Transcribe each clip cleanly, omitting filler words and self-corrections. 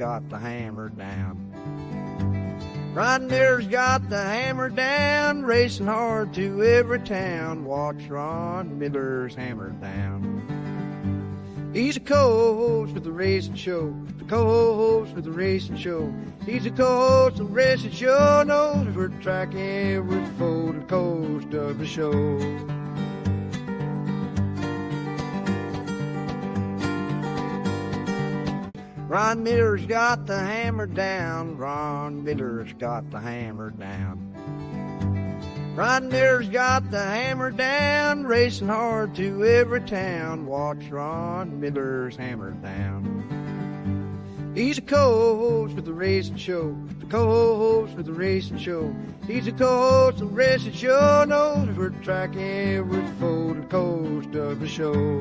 got the hammer down. Ron Miller's got the hammer down, racing hard to every town. Watch Ron Miller's hammer down. He's a co-host with the racing show. The co-host with the racing show. He's a co-host of the racing show. Knows every track, every foe, the coast of the show. Ron Miller's got the hammer down. Ron Miller's got the hammer down. Ron Miller's got the hammer down, racing hard to every town. Watch Ron Miller's hammer down. He's a co-host with the racing show. The co-host with the racing show. He's a co-host of the racing show. Knows every track, every foe, the coast of the show.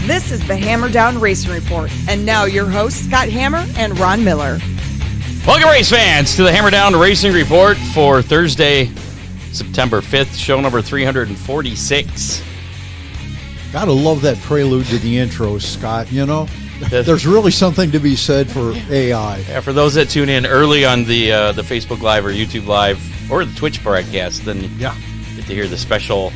This is the Hammer Down Racing Report. And now your hosts, Scott Hammer and Ron Miller. Welcome, race fans, to the Hammer Down Racing Report for Thursday, September 5th, show number 346. Gotta love that prelude to the intro, Scott. You know, there's really something to be said for AI. Yeah, for those that tune in early on the Facebook Live or YouTube Live or the Twitch broadcast, then yeah, get to hear the special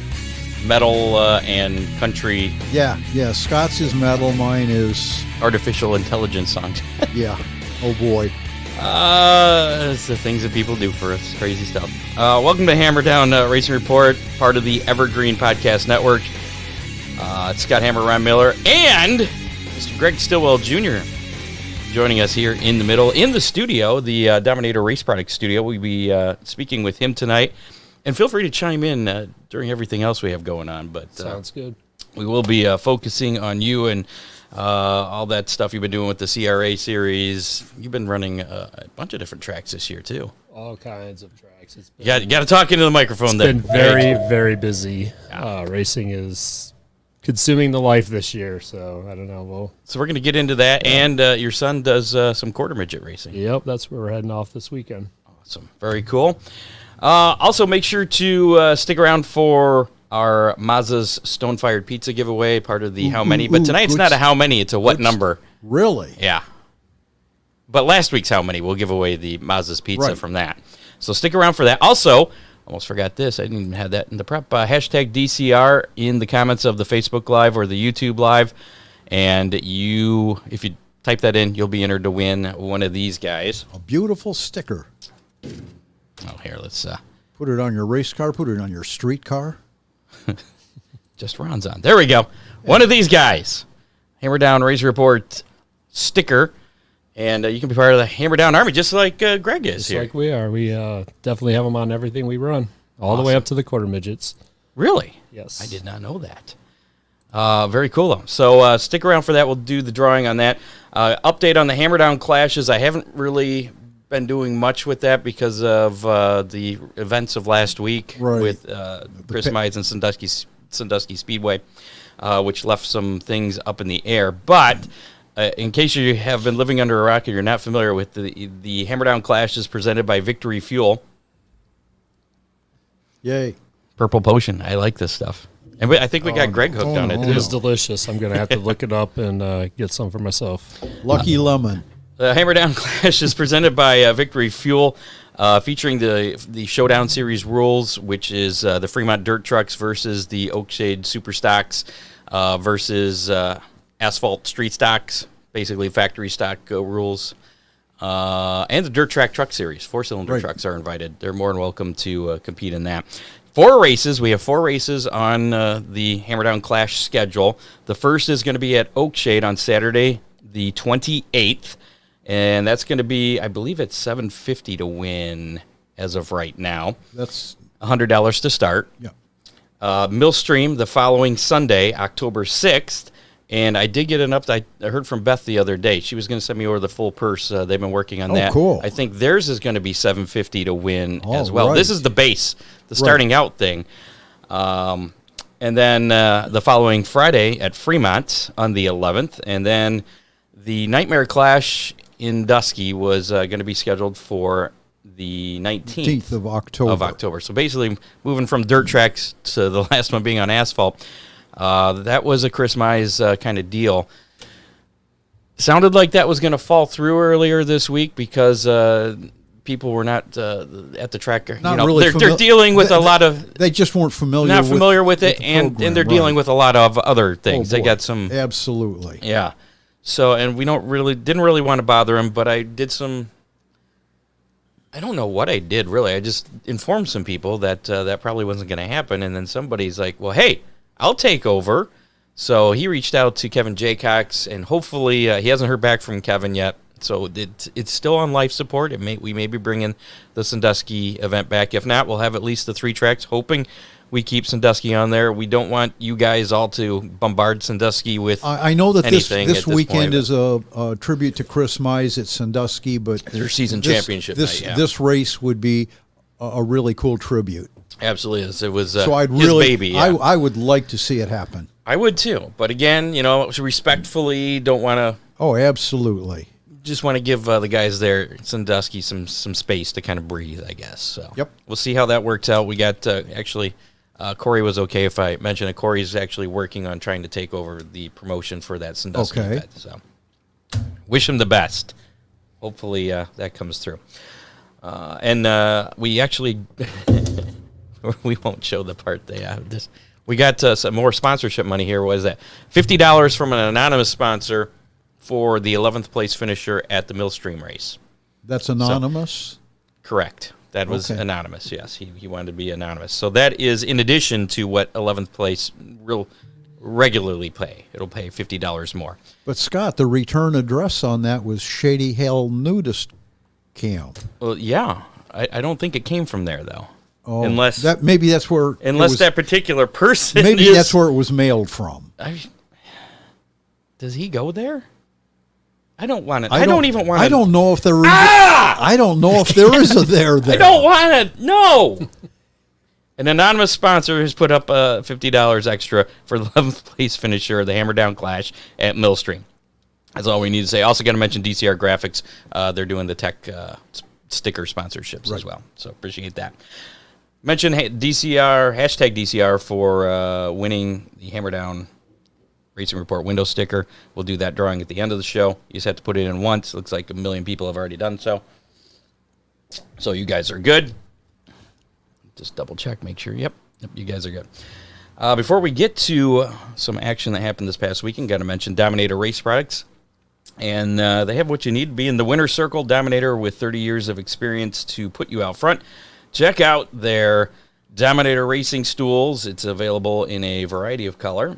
metal and country. Yeah. Scott's is metal, mine is artificial intelligence songs. Yeah. Oh boy. It's the things that people do for us. Crazy stuff. Welcome to Hammer Down Racing Report, part of the Evergreen Podcast Network. It's Scott Hammer, Ron Miller, and Mr. Greg Stillwell Jr. joining us here in the middle, in the studio, the Dominator Race Products studio. We'll be speaking with him tonight. And feel free to chime in during everything else we have going on. But sounds good. We will be focusing on you and all that stuff you've been doing with the CRA series. You've been running a bunch of different tracks this year, too. All kinds of tracks. It's been, you got to talk into the microphone there. It's been very, very busy. Yeah. Racing is consuming the life this year, so I don't know. So we're going to get into that, and your son does some quarter midget racing. Yep, that's where we're heading off this weekend. Awesome. Very cool. Also, make sure to stick around for our Mazza's Stone-Fired Pizza giveaway, part of the How Many. But tonight's not a How Many, it's a What Number. Really? Yeah. But last week's How Many, we'll give away the Mazza's Pizza from that. So stick around for that. Also, almost forgot this. I didn't even have that in the prep. Hashtag DCR in the comments of the Facebook Live or the YouTube Live. And if you type that in, you'll be entered to win one of these guys. A beautiful sticker. Oh, here, let's put it on your race car, put it on your street car. Just Ron's on. There we go. One of these guys. Hammer Down Race Report sticker. And you can be part of the Hammer Down Army, just like Greg is just here. Like we are. We definitely have them on everything we run, all the way up to the quarter midgets. Really? Yes. I did not know that. Very cool, though. So stick around for that. We'll do the drawing on that. Update on the Hammer Down clashes. I haven't really been doing much with that because of the events of last week with Chris Mides and Sandusky Speedway, which left some things up in the air. But in case you have been living under a rock and you're not familiar with the Hammer Down Clashes presented by Victory Fuel. Yay. Purple Potion. I like this stuff. And I think we got Greg hooked on it, too. It is delicious. I'm going to have to look it up and get some for myself. Lucky Lemon. The Hammer Down Clash is presented by Victory Fuel, featuring the Showdown Series rules, which is the Fremont Dirt Trucks versus the Oakshade Super Stocks versus Asphalt Street Stocks, basically factory stock rules, and the Dirt Track Truck Series. Four-cylinder trucks are invited. They're more than welcome to compete in that. We have 4 races on the Hammer Down Clash schedule. The first is going to be at Oakshade on Saturday, the 28th. And that's going to be, I believe it's $750 to win as of right now. That's $100 to start. Yeah. Millstream the following Sunday, October 6th, And I did get an update. I heard from Beth the other day. She was going to send me over the full purse. They've been working on that. Cool. I think theirs is going to be $750 to win as well. Right. This is the base, the starting out thing. And then the following Friday at Fremont on the 11th. And then the Nightmare Clash in Dusky was going to be scheduled for the 19th of October. So basically moving from dirt tracks to the last one being on asphalt. That was a Chris Mize kind of deal. Sounded like that was going to fall through earlier this week because people were not at the track. They're dealing with a lot of. They just weren't familiar. With it, and they're dealing with a lot of other things. They got some. Absolutely. Yeah. So, and we didn't really want to bother him, but I did some. I don't know what I did really. I just informed some people that that probably wasn't going to happen, and then somebody's like, "Well, hey, I'll take over." So he reached out to Kevin Jaycox, and hopefully he hasn't heard back from Kevin yet. So it's still on life support. We may be bringing the Sandusky event back. If not, we'll have at least the 3 tracks, hoping we keep Sandusky on there. We don't want you guys all to bombard Sandusky with I know that this weekend point. is a tribute to Chris Mize at Sandusky, but their season championship night, yeah. This race would be a really cool tribute. Absolutely is. It was so I'd his baby. Yeah. I would like to see it happen. I would too. But again, respectfully don't want to. Oh, absolutely. Just want to give the guys there, Sandusky, some space to kind of breathe, I guess. So yep. We'll see how that works out. We got actually, Corey was okay if I mention it. Corey's actually working on trying to take over the promotion for that Sandusky event. So wish him the best. Hopefully that comes through. And we actually, we won't show the part they have. We got some more sponsorship money here. What is that? $50 from an anonymous sponsor for the 11th place finisher at the Millstream race. That's anonymous? So, correct. That was anonymous, yes. He wanted to be anonymous. So that is in addition to what 11th place regularly pay. It'll pay $50 more. But, Scott, the return address on that was Shady Hell Nudist Camp. Well, yeah. I don't think it came from there, though. Oh, unless maybe that's where... that particular person maybe that's where it was mailed from. Does he go there? I don't want to. I don't even want to. I don't know if there is. I don't know if there is a there. I don't want to. No. An anonymous sponsor has put up $50 extra for the 11th place finisher of the Hammer Down Clash at Millstream. That's all we need to say. Also, got to mention DCR Graphics. They're doing the tech sticker sponsorships as well. So appreciate that. Mention DCR #DCR for winning the Hammer Down Racing Report window sticker. We'll do that drawing at the end of the show. You just have to put it in once. Looks like 1 million people have already done so. So you guys are good. Just double check, make sure. Yep, you guys are good. Before we get to some action that happened this past weekend, got to mention Dominator Race Products. And they have what you need to be in the winner's circle. Dominator with 30 years of experience to put you out front. Check out their Dominator Racing Stools. It's available in a variety of color.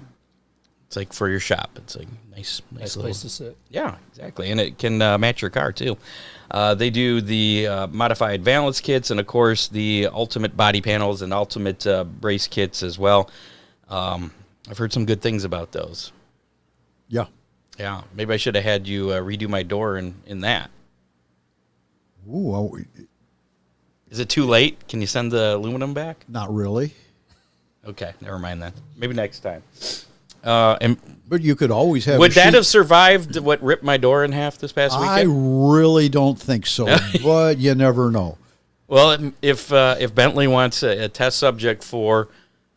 It's like for your shop. It's a nice little place to sit. Yeah, exactly. And it can match your car, too. They do the modified valance kits and, of course, the ultimate body panels and ultimate brace kits as well. I've heard some good things about those. Yeah. Yeah. Maybe I should have had you redo my door in that. Ooh. Is it too late? Can you send the aluminum back? Not really. Okay. Never mind then. Maybe next time. But you could always have. Would that have survived what ripped my door in half this past weekend? I really don't think so, but you never know. Well, if Bentley wants a test subject for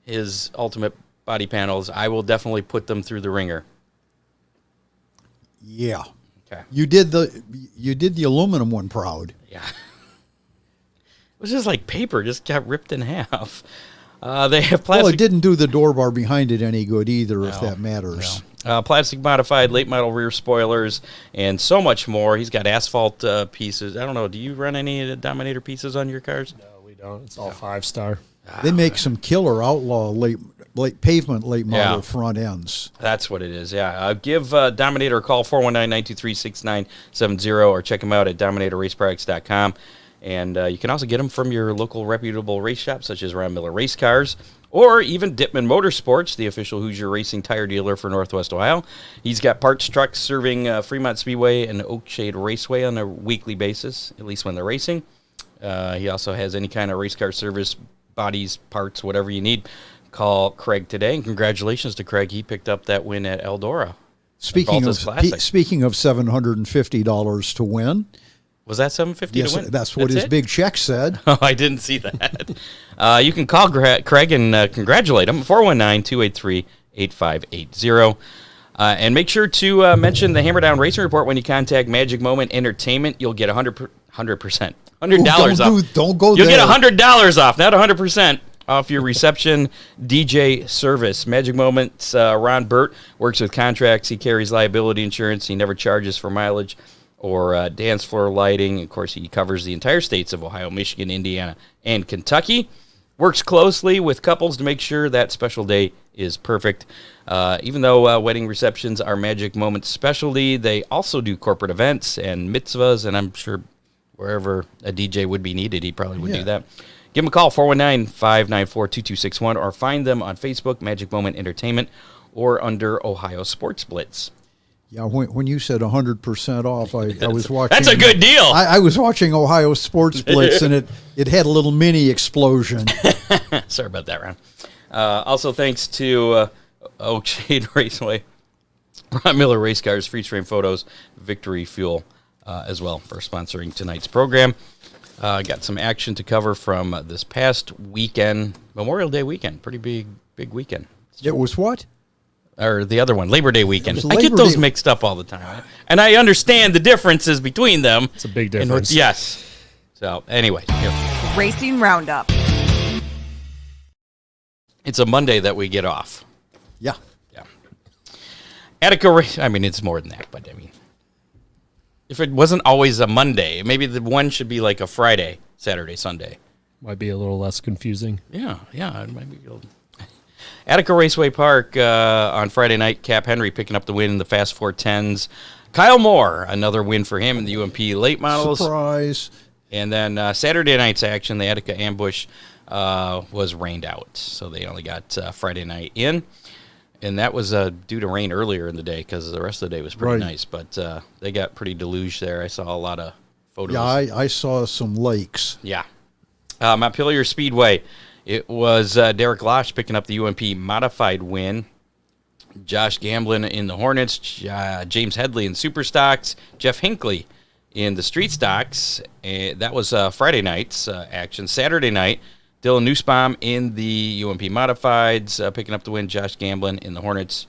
his ultimate body panels, I will definitely put them through the ringer. Yeah. Okay. You did the aluminum one proud. Yeah. It was just like paper, just got ripped in half. They have plastic. Well, it didn't do the door bar behind it any good either, if that matters. No. Plastic modified late model rear spoilers and so much more. He's got asphalt pieces. I don't know. Do you run any of the Dominator pieces on your cars? No, we don't. It's all 5-star. They make some killer outlaw late pavement late model front ends. That's what it is. Yeah. Give Dominator a call 419-923-6970 or check him out at dominatorraceproducts.com. And you can also get them from your local reputable race shops, such as Ron Miller Race Cars or even Dittman Motorsports, the official Hoosier Racing tire dealer for Northwest Ohio. He's got parts trucks serving Fremont Speedway and Oakshade Raceway on a weekly basis, at least when they're racing. He also has any kind of race car service, bodies, parts, whatever you need. Call Craig today, and congratulations to Craig. He picked up that win at Eldora. Speaking of $750 to win. Was that $750 yes, to win? That's what his big check said. Oh, I didn't see that. You can call Craig and congratulate him, 419-283-8580. And make sure to mention the Hammer Down Racing Report when you contact Magic Moment Entertainment. You'll get 100%. $100 off. Don't go You'll there. get $100 off, not 100% off your reception DJ service. Magic Moments, Ron Burt works with contracts. He carries liability insurance. He never charges for mileage or dance floor lighting. Of course, he covers the entire states of Ohio, Michigan, Indiana, and Kentucky. Works closely with couples to make sure that special day is perfect. Even though wedding receptions are Magic Moments' specialty, they also do corporate events and mitzvahs, and I'm sure wherever a DJ would be needed, he probably would do that. Give them a call, 419-594-2261, or find them on Facebook, Magic Moment Entertainment, or under Ohio Sports Blitz. Yeah, when you said 100% off, I was watching. That's a good deal. I was watching Ohio Sports Blitz, and it had a little mini explosion. Sorry about that, Ron. Also, thanks to Oakshade Raceway, Ron Miller Race Cars, Free Frame Photos, Victory Fuel as well for sponsoring tonight's program. Got some action to cover from this past weekend, Memorial Day weekend. Pretty big weekend. It was what? Or the other one, Labor Day weekend. It was I get Labor those Day. mixed up all the time. And I understand the differences between them. It's a big difference. Yes. So, anyway. Here. Racing Roundup. It's a Monday that we get off. Yeah. Yeah. Attica, I mean, it's more than that, but I mean, if it wasn't always a Monday, maybe the one should be like a Friday, Saturday, Sunday. Might be a little less confusing. Yeah, it might be good. Attica Raceway Park on Friday night, Cap Henry picking up the win in the Fast 410s. Kyle Moore, another win for him in the UMP late models. Surprise. And then Saturday night's action, the Attica Ambush was rained out. So they only got Friday night in. And that was due to rain earlier in the day because the rest of the day was pretty nice. But they got pretty deluged there. I saw a lot of photos. Yeah, I saw some lakes. Yeah. Montpelier Speedway. It was Derek Losh picking up the UMP modified win. Josh Gamblin in the Hornets. James Headley in Super Stocks. Jeff Hinckley in the Street Stocks. That was Friday night's action. Saturday night, Dylan Nussbaum in the UMP Modifieds, picking up the win. Josh Gamblin in the Hornets.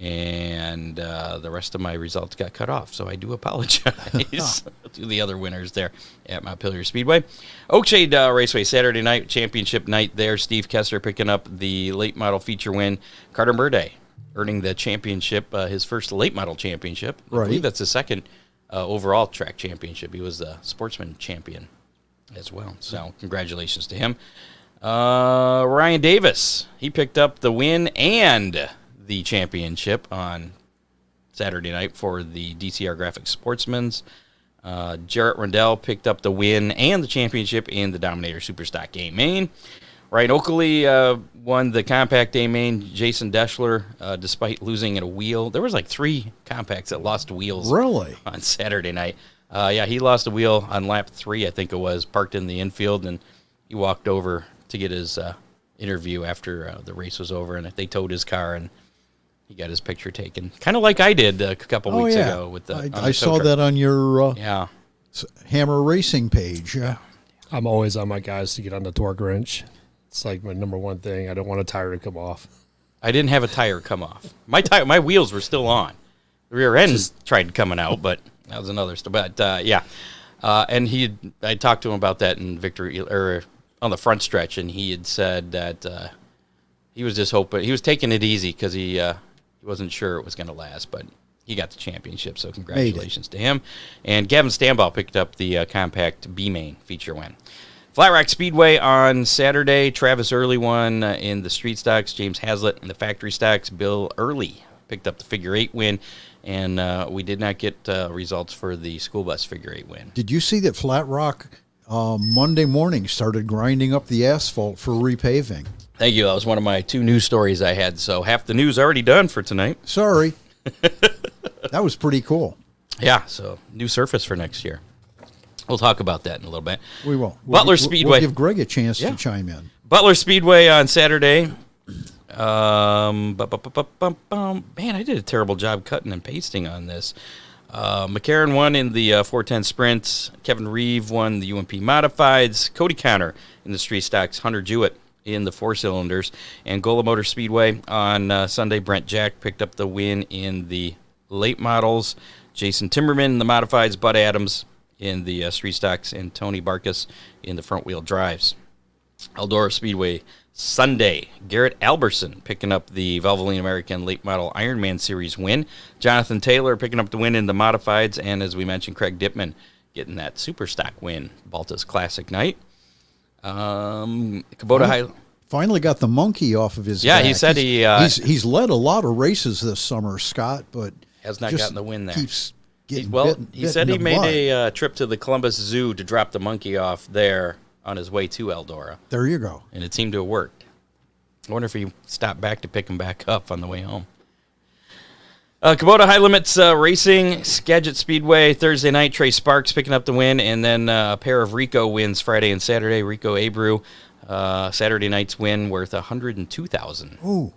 And the rest of my results got cut off, so I do apologize to the other winners there at Montpelier Speedway. Oakshade Raceway, Saturday night, championship night there. Steve Kessler picking up the late model feature win. Carter Murday earning the championship, his first late model championship. I believe that's his second overall track championship. He was the sportsman champion as well, so congratulations to him. Ryan Davis, he picked up the win and the championship on Saturday night for the DCR Graphics Sportsman's. Jarrett Rundell picked up the win and the championship in the Dominator Superstock A Main. Ryan Oakley won the Compact A Main. Jason Deschler, despite losing at a wheel. There was like 3 compacts that lost wheels on Saturday night. He lost a wheel on lap 3, I think it was, parked in the infield, and he walked over to get his interview after the race was over, and they towed his car, and he got his picture taken, kind of like I did a couple weeks ago. With the I saw that on your Hammer Racing page. Yeah, I'm always on my guys to get on the torque wrench. It's like my number one thing. I don't want a tire to come off. I didn't have a tire come off. My wheels were still on. The rear end tried coming out, but that was another story. But and I talked to him about that in victory or on the front stretch, and he had said that he was just hoping he was taking it easy because he wasn't sure it was going to last, but he got the championship, so congratulations to him. And Gavin Stambaugh picked up the compact B-Main feature win. Flat Rock Speedway on Saturday, Travis Early won in the Street Stocks, James Hazlitt in the Factory Stocks, Bill Early picked up the Figure 8 win, and we did not get results for the school bus Figure 8 win. Did you see that Flat Rock Monday morning started grinding up the asphalt for repaving. Thank you. That was one of my 2 news stories I had. So half the news already done for tonight. Sorry. That was pretty cool. Yeah, so new surface for next year. We'll talk about that in a little bit. We will. Butler Speedway. We'll give Greg a chance to chime in. Butler Speedway on Saturday. Man, I did a terrible job cutting and pasting on this. McCarron won in the 410 sprints. Kevin Reeve won the UMP modifieds. Cody Connor in the street stocks. Hunter Jewett in the 4-cylinders. And Gola Motor Speedway on Sunday. Brent Jack picked up the win in the late models. Jason Timmerman in the modifieds. Bud Adams in the street stocks. And Tony Barkas in the front wheel drives. Eldora Speedway Sunday, Garrett Alberson picking up the Valvoline American Late Model Ironman Series win. Jonathan Taylor picking up the win in the modifieds. And as we mentioned, Craig Dittman getting that super stock win, Balta's Classic night. Kubota High... Finally got the monkey off of his back. He said he's led a lot of races this summer, Scott, but has not gotten the win there. Keeps getting he said he made a trip to the Columbus Zoo to drop the monkey off there on his way to Eldora. There you go. And it seemed to have worked. I wonder if he stopped back to pick him back up on the way home. Kubota High Limits Racing, Skagit Speedway, Thursday night, Trey Sparks picking up the win, and then a pair of Rico wins Friday and Saturday. Rico Abreu, Saturday night's win worth $102,000.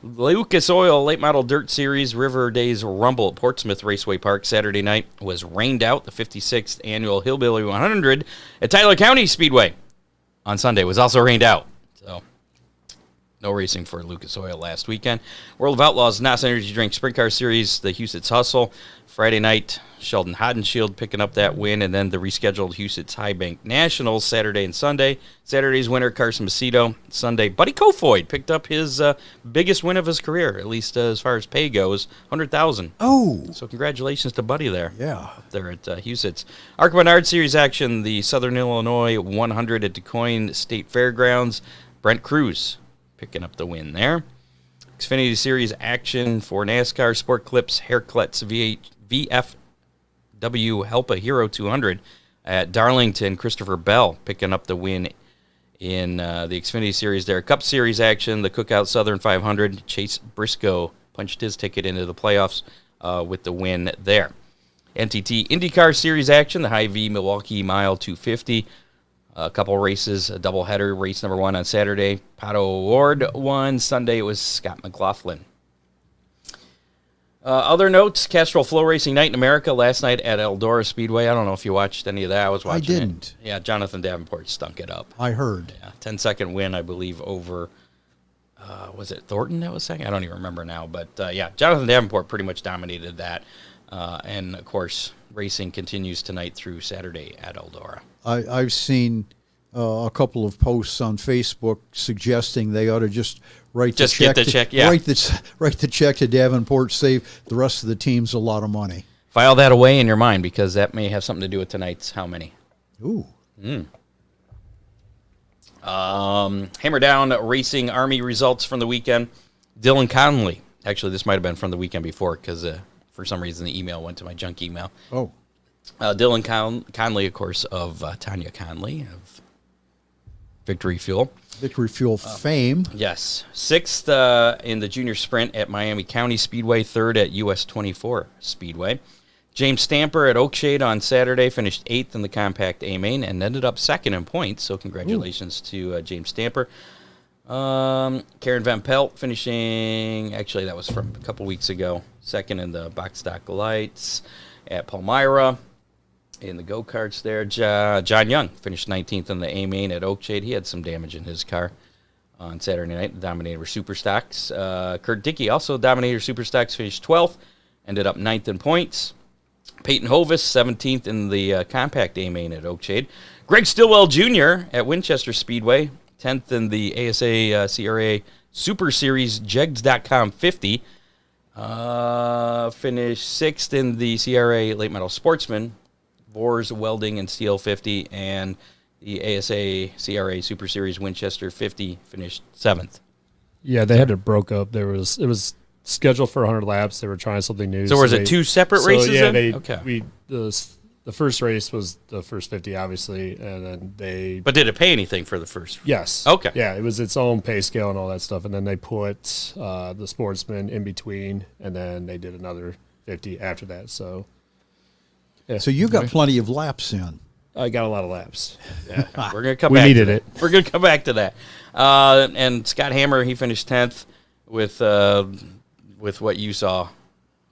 Lucas Oil Late Model Dirt Series River Days Rumble at Portsmouth Raceway Park Saturday night was rained out. The 56th annual Hillbilly 100 at Tyler County Speedway on Sunday was also rained out. So no racing for Lucas Oil last weekend. World of Outlaws NOS Energy Drink Sprint Car Series, the Huset's Hustle. Friday night, Sheldon Hodenshield picking up that win, and then the rescheduled Huset's High Bank Nationals Saturday and Sunday. Saturday's winner, Carson Macedo. Sunday, Buddy Kofoid picked up his biggest win of his career, at least as far as pay goes, $100,000. Oh. So congratulations to Buddy there. Yeah. Up there at Huset's. Arca Menard Series action, the Southern Illinois 100 at DuQuoin State Fairgrounds. Brent Cruz picking up the win there. Xfinity Series action for NASCAR Sport Clips Haircuts VFW Helpa Hero 200 at Darlington. Christopher Bell picking up the win in the Xfinity Series there. Cup Series action, the Cookout Southern 500. Chase Briscoe punched his ticket into the playoffs with the win there. NTT IndyCar Series action, the Hy-Vee Milwaukee Mile 250. A couple races, a doubleheader. Race number 1 on Saturday, Pato Award won. Sunday it was Scott McLaughlin. Other notes, Castrol Flow Racing Night in America last night at Eldora Speedway. I don't know if you watched any of that. I was watching I didn't. Yeah, Jonathan Davenport stunk it up. I heard. Yeah, 10-second win, I believe, over, was it Thornton that was second? I don't even remember now. But, yeah, Jonathan Davenport pretty much dominated that. And, of course, racing continues tonight through Saturday at Eldora. I've seen a couple of posts on Facebook suggesting they ought to just write the check. Get the check, yeah. Write the check to Davenport, save the rest of the teams a lot of money. File that away in your mind because that may have something to do with tonight's how many. Ooh. Hammer Down Racing Army results from the weekend. Dylan Conley. Actually, this might have been from the weekend before because for some reason the email went to my junk email. Oh. Dylan Conley, of course, of Tanya Conley of Victory Fuel. Victory Fuel fame. Yes. 6th in the junior sprint at Miami County Speedway, 3rd at US 24 Speedway. James Stamper at Oakshade on Saturday finished 8th in the compact A-Main and ended up 2nd in points, so congratulations to James Stamper. Karen Van Pelt finishing, actually that was from a couple weeks ago, 2nd in the box stock lights at Palmyra. In the go-karts there, John Young finished 19th in the A-Main at Oakshade. He had some damage in his car on Saturday night. The Dominator Superstocks. Kurt Dickey, also Dominator Superstocks, finished 12th. Ended up 9th in points. Peyton Hovis, 17th in the compact A-Main at Oakshade. Greg Stillwell Jr. at Winchester Speedway, 10th in the ASA CRA Super Series Jegs.com 50. Finished 6th in the CRA Late Model Sportsman, Boers Welding and Steel 50, and the ASA CRA Super Series Winchester 50 finished 7th. Yeah, they had it broke up. It was scheduled for 100 laps. They were trying something new. So was it 2 separate races? Yeah, then? Okay. The The first race was the first 50, obviously, and then they. But did it pay anything for the first? Yes. Okay. Yeah, it was its own pay scale and all that stuff, and then they put the sportsman in between, and then they did another 50 after that. So. Yeah. So you got plenty of laps in. I got a lot of laps. Yeah, we're gonna come. We back needed to it. that. We're gonna come back to that. And Scott Hammer, he finished 10th with what you saw,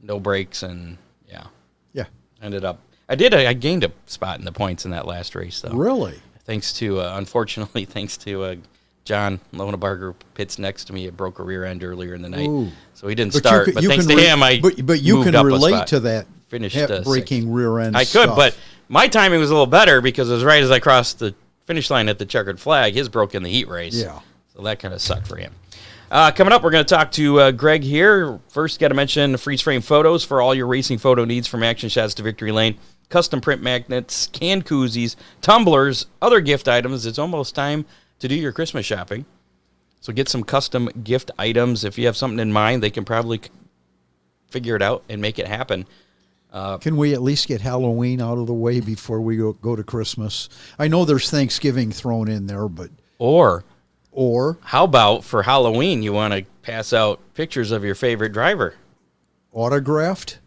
no brakes, and Yeah. ended up. I gained a spot in the points in that last race, though. Really? Thanks to, unfortunately, John Lonabarger pits next to me. It broke a rear end earlier in the night, Ooh. so he didn't But start. you But can thanks to him, I but you moved can up a relate spot. to that. Finished breaking rear end. I could, stuff. but my timing was a little better because it was right as I crossed the finish line at the checkered flag. His broke in the heat race. Yeah. So that kind of sucked for him. Coming up, we're going to talk to Greg here. First, got to mention freeze frame photos for all your racing photo needs, from action shots to victory lane, custom print magnets, canned koozies, tumblers, other gift items. It's almost time to do your Christmas shopping. So get some custom gift items. If you have something in mind, they can probably figure it out and make it happen. Can we at least get Halloween out of the way before we go to Christmas? I know there's Thanksgiving thrown in there, but Or how about for Halloween, you want to pass out pictures of your favorite driver? autographed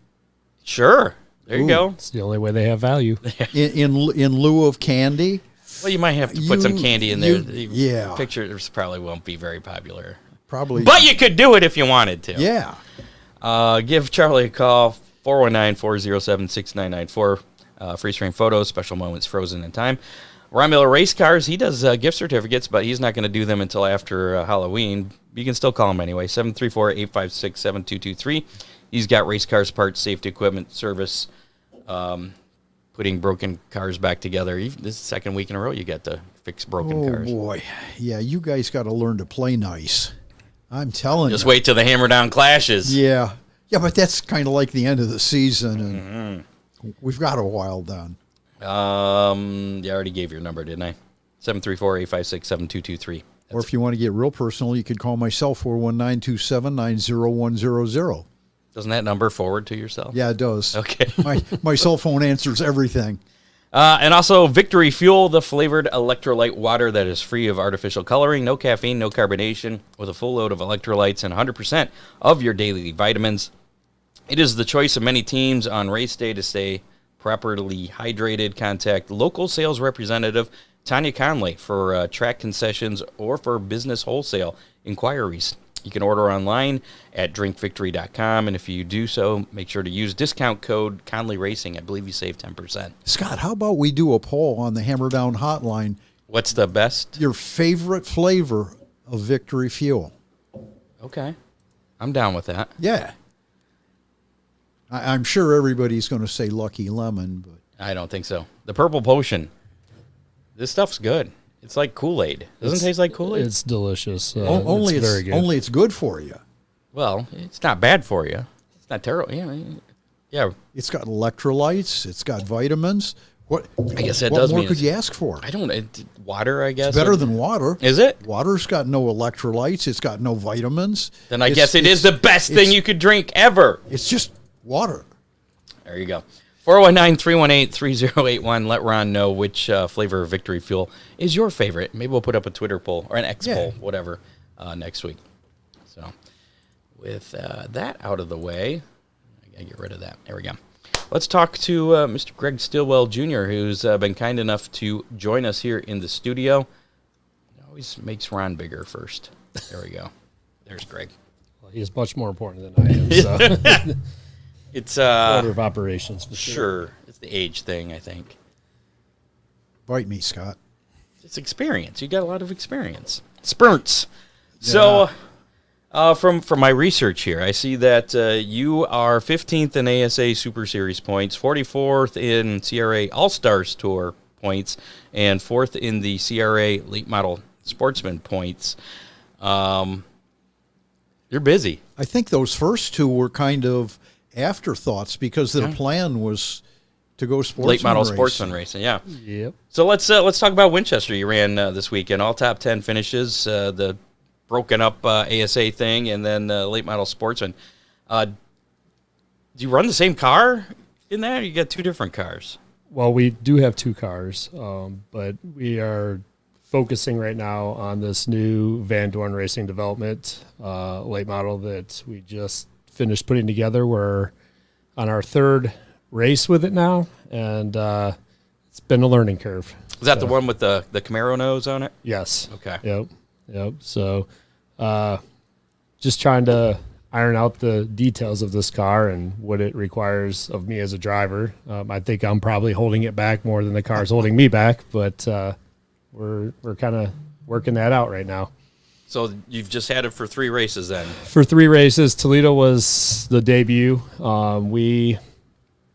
Sure. There you go. It's the only way they have value. in lieu of candy? Well, you might have to put some candy in there. Yeah. Pictures probably won't be very popular. Probably. But you could do it if you wanted to. Yeah. Give Charlie a call, 419-407-6994. Freeze frame photos, special moments frozen in time. Ron Miller Race Cars, he does gift certificates, but he's not going to do them until after Halloween. You can still call him anyway, 734-856-7223. He's got race cars, parts, safety equipment, service, putting broken cars back together. This is the second week in a row you get to fix broken cars. Oh, boy. Yeah, you guys got to learn to play nice. I'm telling you. Just wait till the hammer down clashes. Yeah. Yeah, but that's kind of like the end of the season, and we've got a while done. I already gave your number, didn't I? 734-856-7223. Or if you want to get real personal, you could call myself, 419-279-0100. Doesn't that number forward to yourself? Yeah, it does. Okay. My cell phone answers everything. And also Victory Fuel, the flavored electrolyte water that is free of artificial coloring, no caffeine, no carbonation, with a full load of electrolytes and 100% of your daily vitamins. It is the choice of many teams on race day to stay properly hydrated. Contact local sales representative Tanya Conley for track concessions or for business wholesale inquiries. You can order online at drinkvictory.com, and if you do so, make sure to use discount code Conley Racing. I believe you save 10%. Scott, how about we do a poll on the Hammer Down hotline? What's the best? Your favorite flavor of Victory Fuel. Okay. I'm down with that. Yeah. I'm sure everybody's going to say Lucky Lemon, but I don't think so. The Purple Potion. This stuff's good. It's like Kool-Aid. Doesn't it taste like Kool-Aid? It's delicious. only it's very good. Only it's good for you. Well, it's not bad for you. It's not terrible. Yeah. It's got electrolytes. It's got vitamins. What I guess that what does more mean could you ask for? I don't. Water, I guess. It's better than water. Is it? Water's got no electrolytes. It's got no vitamins. Then I guess it is the best thing you could drink ever. It's just water. There you go. 419-318-3081. Let Ron know which flavor of Victory Fuel is your favorite. Maybe we'll put up a Twitter poll or an X poll, whatever, next week. So with that out of the way, I got to get rid of that. There we go. Let's talk to Mr. Greg Stillwell Jr., who's been kind enough to join us here in the studio. It always makes Ron bigger first. There we go. There's Greg. Well, he is much more important than I am. So. It's order of operations. For sure. It's the age thing, I think. Bite me, Scott. It's experience. You got a lot of experience. Spurts. Yeah. So, from my research here, I see that you are 15th in ASA Super Series points, 44th in CRA All-Stars Tour points, and 4th in the CRA Late Model Sportsman points. You're busy. I think those first two were kind of afterthoughts because their plan was to go sportsman late model racing. Sportsman racing. Yeah. Yep. So let's talk about Winchester. You ran this weekend, all top 10 finishes, the broken up ASA thing, and then late model Sportsman. Do you run the same car in that, or you got two different cars? Well, we do have 2 cars, but we are focusing right now on this new Van Dorn Racing Development late model that we just finished putting together. We're on our 3rd race with it now, and it's been a learning curve. Is that the one with the Camaro nose on it? Yes. Okay. Yep. So just trying to iron out the details of this car and what it requires of me as a driver. I think I'm probably holding it back more than the car's holding me back, but we're kind of working that out right now. So you've just had it for 3 races then? For 3 races. Toledo was the debut. We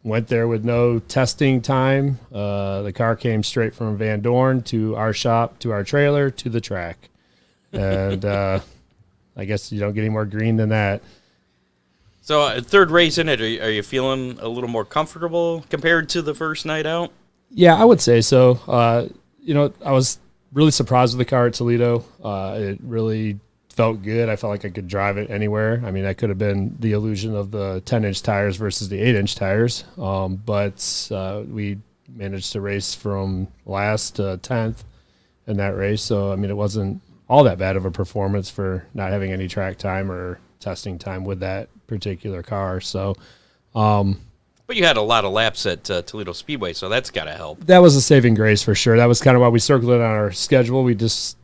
went there with no testing time. The car came straight from Van Dorn to our shop, to our trailer, to the track. And I guess you don't get any more green than that. So 3rd race in it, are you feeling a little more comfortable compared to the first night out? Yeah, I would say so. I was really surprised with the car at Toledo. It really felt good. I felt like I could drive it anywhere. I mean, that could have been the illusion of the 10-inch tires versus the 8-inch tires. But we managed to race from last to 10th in that race. So, I mean, it wasn't all that bad of a performance for not having any track time or testing time with that particular car. So, but you had a lot of laps at Toledo Speedway, so that's got to help. That was a saving grace for sure. That was kind of why we circled it on our schedule.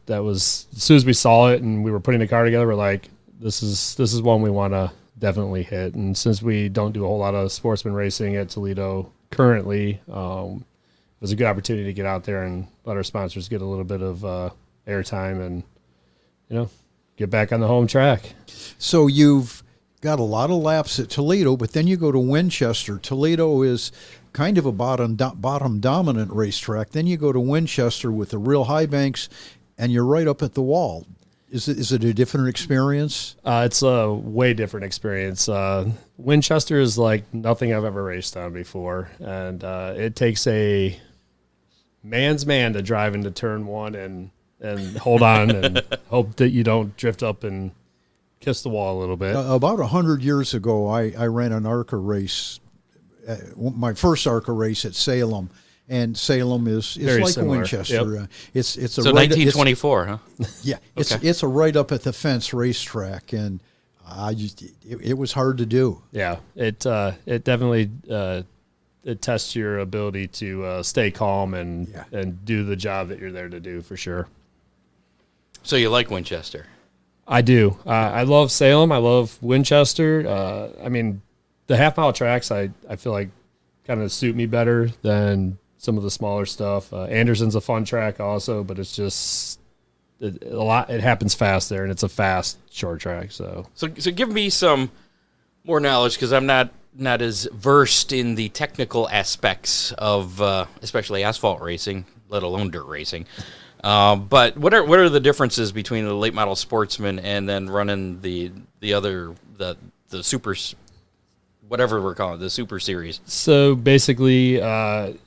That was as soon as we saw it and we were putting the car together, we're like, this is one we want to definitely hit. And since we don't do a whole lot of sportsman racing at Toledo currently, it was a good opportunity to get out there and let our sponsors get a little bit of airtime and get back on the home track. So you've got a lot of laps at Toledo, but then you go to Winchester. Toledo is kind of a bottom dominant racetrack. Then you go to Winchester with the real high banks, and you're right up at the wall. Is it a different experience? It's a way different experience. Winchester is like nothing I've ever raced on before, and it takes a man's man to drive into turn 1 and hold on and hope that you don't drift up and kiss the wall a little bit. About 100 years ago, I ran an ARCA race, my first ARCA race at Salem, and Salem is like similar. Winchester. Yep. It's a so right, 1924, huh? Yeah, Okay. it's a right up at the fence racetrack, and it was hard to do. Yeah, it definitely it tests your ability to stay calm and do the job that you're there to do for sure. So you like Winchester? I do. I love Salem. I love Winchester. I mean, the half-mile tracks I feel like kind of suit me better than some of the smaller stuff. Anderson's a fun track also, but it's just it happens fast there, and it's a fast short track. So give me some more knowledge, because I'm not as versed in the technical aspects of especially asphalt racing, let alone dirt racing. But what are the differences between the late model sportsman and then running the super, whatever we're calling it, the super series? So basically, the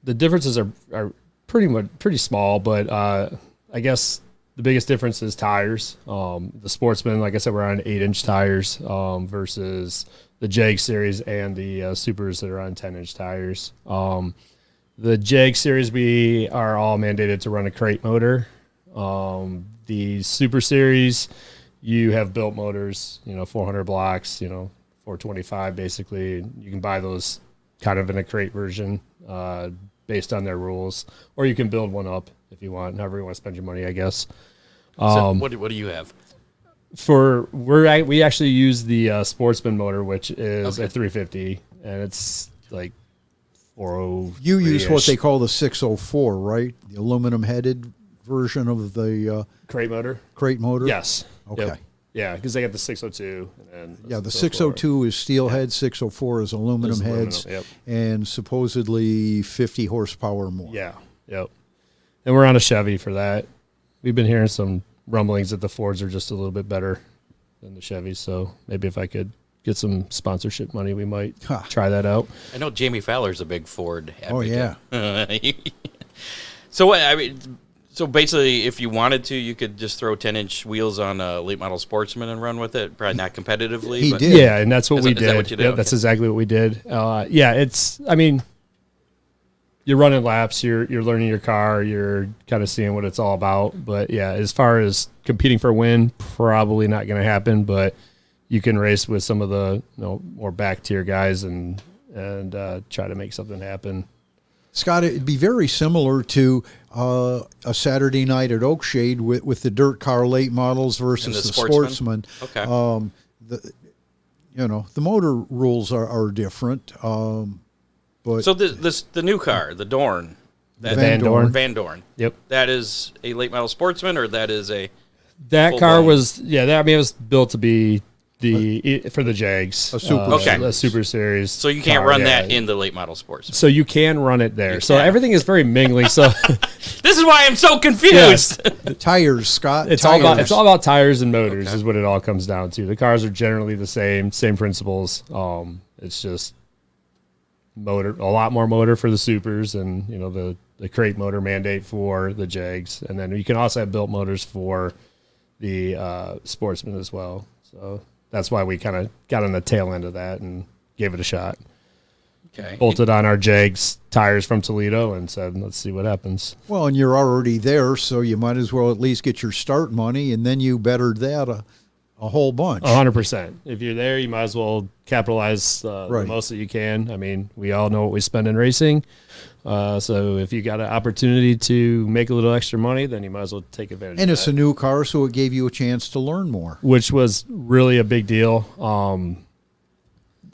differences are pretty small, but I guess the biggest difference is tires. The sportsman, like I said, we're on 8-inch tires versus the Jag series and the supers that are on 10-inch tires. The Jag series, we are all mandated to run a crate motor. The Super Series, you have built motors, 400 blocks, 425 basically. You can buy those kind of in a crate version based on their rules, or you can build one up if you want, however you want to spend your money, I guess. So what do you have? We actually use the Sportsman motor, which is a 350, and it's like 403. You use what they call the 604, right? The aluminum-headed version of the crate motor. Crate motor. Yes. Okay. Yep. Yeah, because they got the 602. And the 602 is steel head, 604 is aluminum heads, and supposedly 50 horsepower more. Yeah. Yep. And we're on a Chevy for that. We've been hearing some rumblings that the Fords are just a little bit better than the Chevys, so maybe if I could get some sponsorship money, we might try that out. I know Jamie Fowler's a big Ford advocate. Oh, yeah. So basically, if you wanted to, you could just throw 10-inch wheels on a late model Sportsman and run with it. Probably not competitively. He but did. Yeah, and that's what we did. Is that what you did? Yep, that's exactly what we did. That's you're running laps, you're learning your car, you're kind of seeing what it's all about. But yeah, as far as competing for a win, probably not going to happen. But you can race with some of the more back tier guys and try to make something happen. Scott, it'd be very similar to a Saturday night at Oakshade with the dirt car late models versus the sportsman. Okay. The motor rules are different. But so the new car, the Dorn, Van Dorn. Yep. That is a late model sportsman, or that is a that car was it was built to be for the Jags, a super a super series. So you can't run that in the late model sportsman. So you can run it there. So everything is very mingling. So this is why I'm so confused. Yes. The tires, Scott. It's all about tires and motors is what it all comes down to. The cars are generally the same principles. It's just motor, a lot more motor for the supers, and the crate motor mandate for the Jags, and then you can also have built motors for the sportsman as well. So that's why we kind of got on the tail end of that and gave it a shot. Okay. Bolted on our Jags tires from Toledo and said, let's see what happens. Well, and you're already there, so you might as well at least get your start money, and then you bettered that a whole bunch. 100%. If you're there, you might as well capitalize the most that you can. I mean, we all know what we spend in racing. So if you got an opportunity to make a little extra money, then you might as well take advantage of that. And it's a new car, so it gave you a chance to learn more. Which was really a big deal.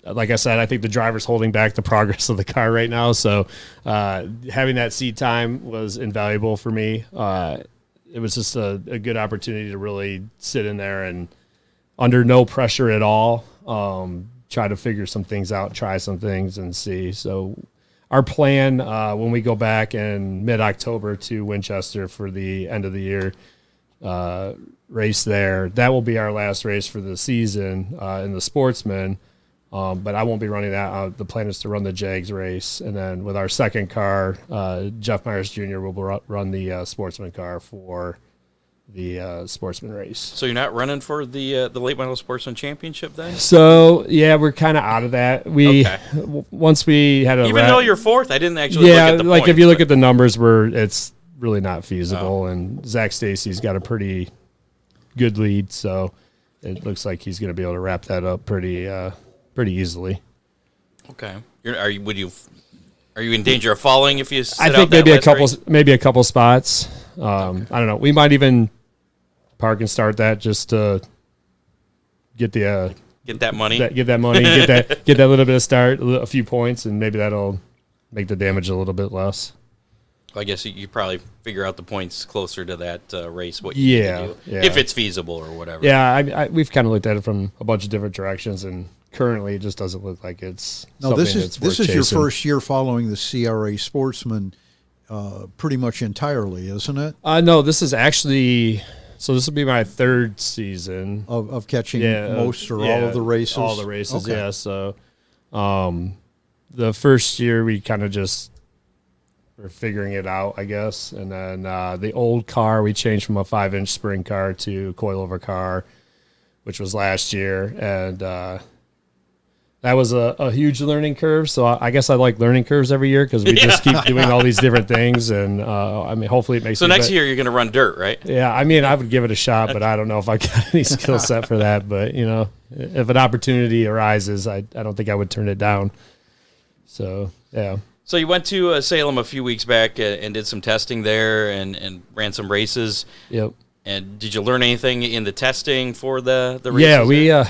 Like I said, I think the driver's holding back the progress of the car right now. So having that seat time was invaluable for me. It was just a good opportunity to really sit in there and under no pressure at all, try to figure some things out, try some things and see. So our plan when we go back in mid-October to Winchester for the end of the year race there, that will be our last race for the season in the sportsman. But I won't be running that. The plan is to run the Jags race. And then with our second car, Jeff Myers Jr. will run the sportsman car for the sportsman race. So you're not running for the late model sportsman championship then? So yeah, we're kind of out of that. Once we had though you're fourth, I didn't actually look at the like points, if you look at the numbers, it's really not feasible. And Zach Stacy's got a pretty good lead, so it looks like he's going to be able to wrap that up pretty easily. Okay. Are you in danger of falling if you sit I think out that maybe a couple spots. I don't know. We might even park and start that just to get that money, get that little bit of start, a few points, and maybe that'll make the damage a little bit less. I guess you probably figure out the points closer to that race. What you need to do, if it's feasible or whatever. Yeah, we've kind of looked at it from a bunch of different directions, and currently it just doesn't look like it's. No, this is your first year following the CRA Sportsman, pretty much entirely, isn't it? No, this is actually. So this will be my third season of catching most or all of the races. All the races, okay. Yeah. So, the first year we kind of just were figuring it out, I guess, and then the old car we changed from a 5-inch spring car to a coilover car, which was last year, and that was a huge learning curve. So I guess I like learning curves every year because we just keep doing all these different things. And I mean, hopefully it makes. So next year you're going to run dirt, right? Yeah, I mean, I would give it a shot, but I don't know if I got any skill set for that. But if an opportunity arises, I don't think I would turn it down. So yeah. So you went to Salem a few weeks back and did some testing there and ran some races. Yep. And did you learn anything in the testing for the races? Yeah,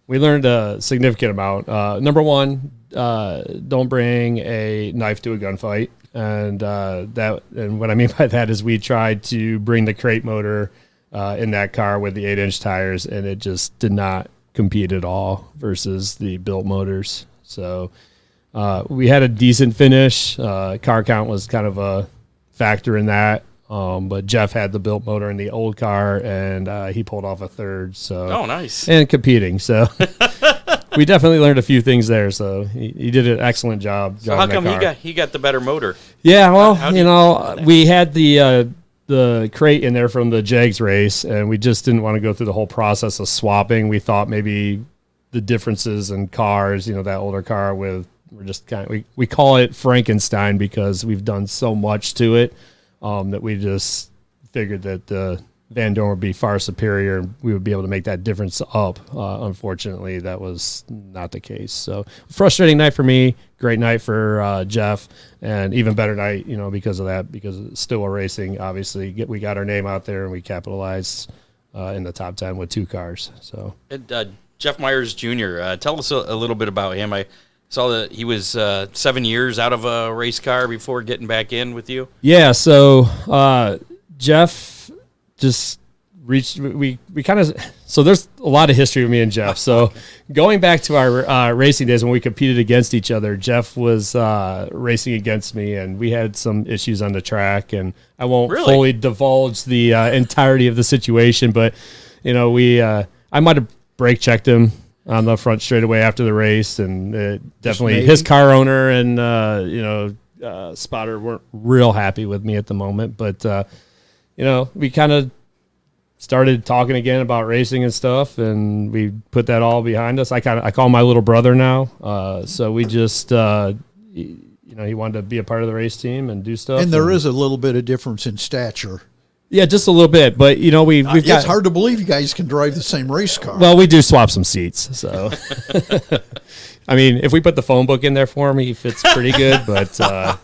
we learned a significant amount. Number one, don't bring a knife to a gunfight, and what I mean by that is we tried to bring the crate motor in that car with the 8-inch tires, and it just did not compete at all versus the built motors. So we had a decent finish. Car count was kind of a factor in that. But Jeff had the built motor in the old car, and he pulled off a third. So nice. And competing. So we definitely learned a few things there. So he did an excellent job. So how come he got the better motor? Yeah, well, we had the crate in there from the Jags race, and we just didn't want to go through the whole process of swapping. We thought maybe the differences in cars, that older car with we're just we call it Frankenstein because we've done so much to it that we just figured that the Van Dorn would be far superior and we would be able to make that difference up. Unfortunately, that was not the case. So frustrating night for me, great night for Jeff, and even better night, because of that, because of Stillwell Racing, obviously we got our name out there and we capitalized in the top 10 with 2 cars. So Jeff Myers Jr., tell us a little bit about him. I saw that he was 7 years out of a race car before getting back in with you. Yeah, so Jeff just reached, we kind of, so there's a lot of history with me and Jeff. So going back to our racing days when we competed against each other, Jeff was racing against me and we had some issues on the track, and I won't fully divulge the entirety of the situation, but I might have brake checked him on the front straightaway after the race, and definitely his car owner and spotter weren't real happy with me at the moment, but we kind of started talking again about racing and stuff, and we put that all behind us. I call him my little brother now. So we just, he wanted to be a part of the race team and do stuff. And there is a little bit of difference in stature. Yeah, just a little bit, but we've got. It's hard to believe you guys can drive the same race car. Well, we do swap some seats, so. I mean, if we put the phone book in there for him, he fits pretty good. But other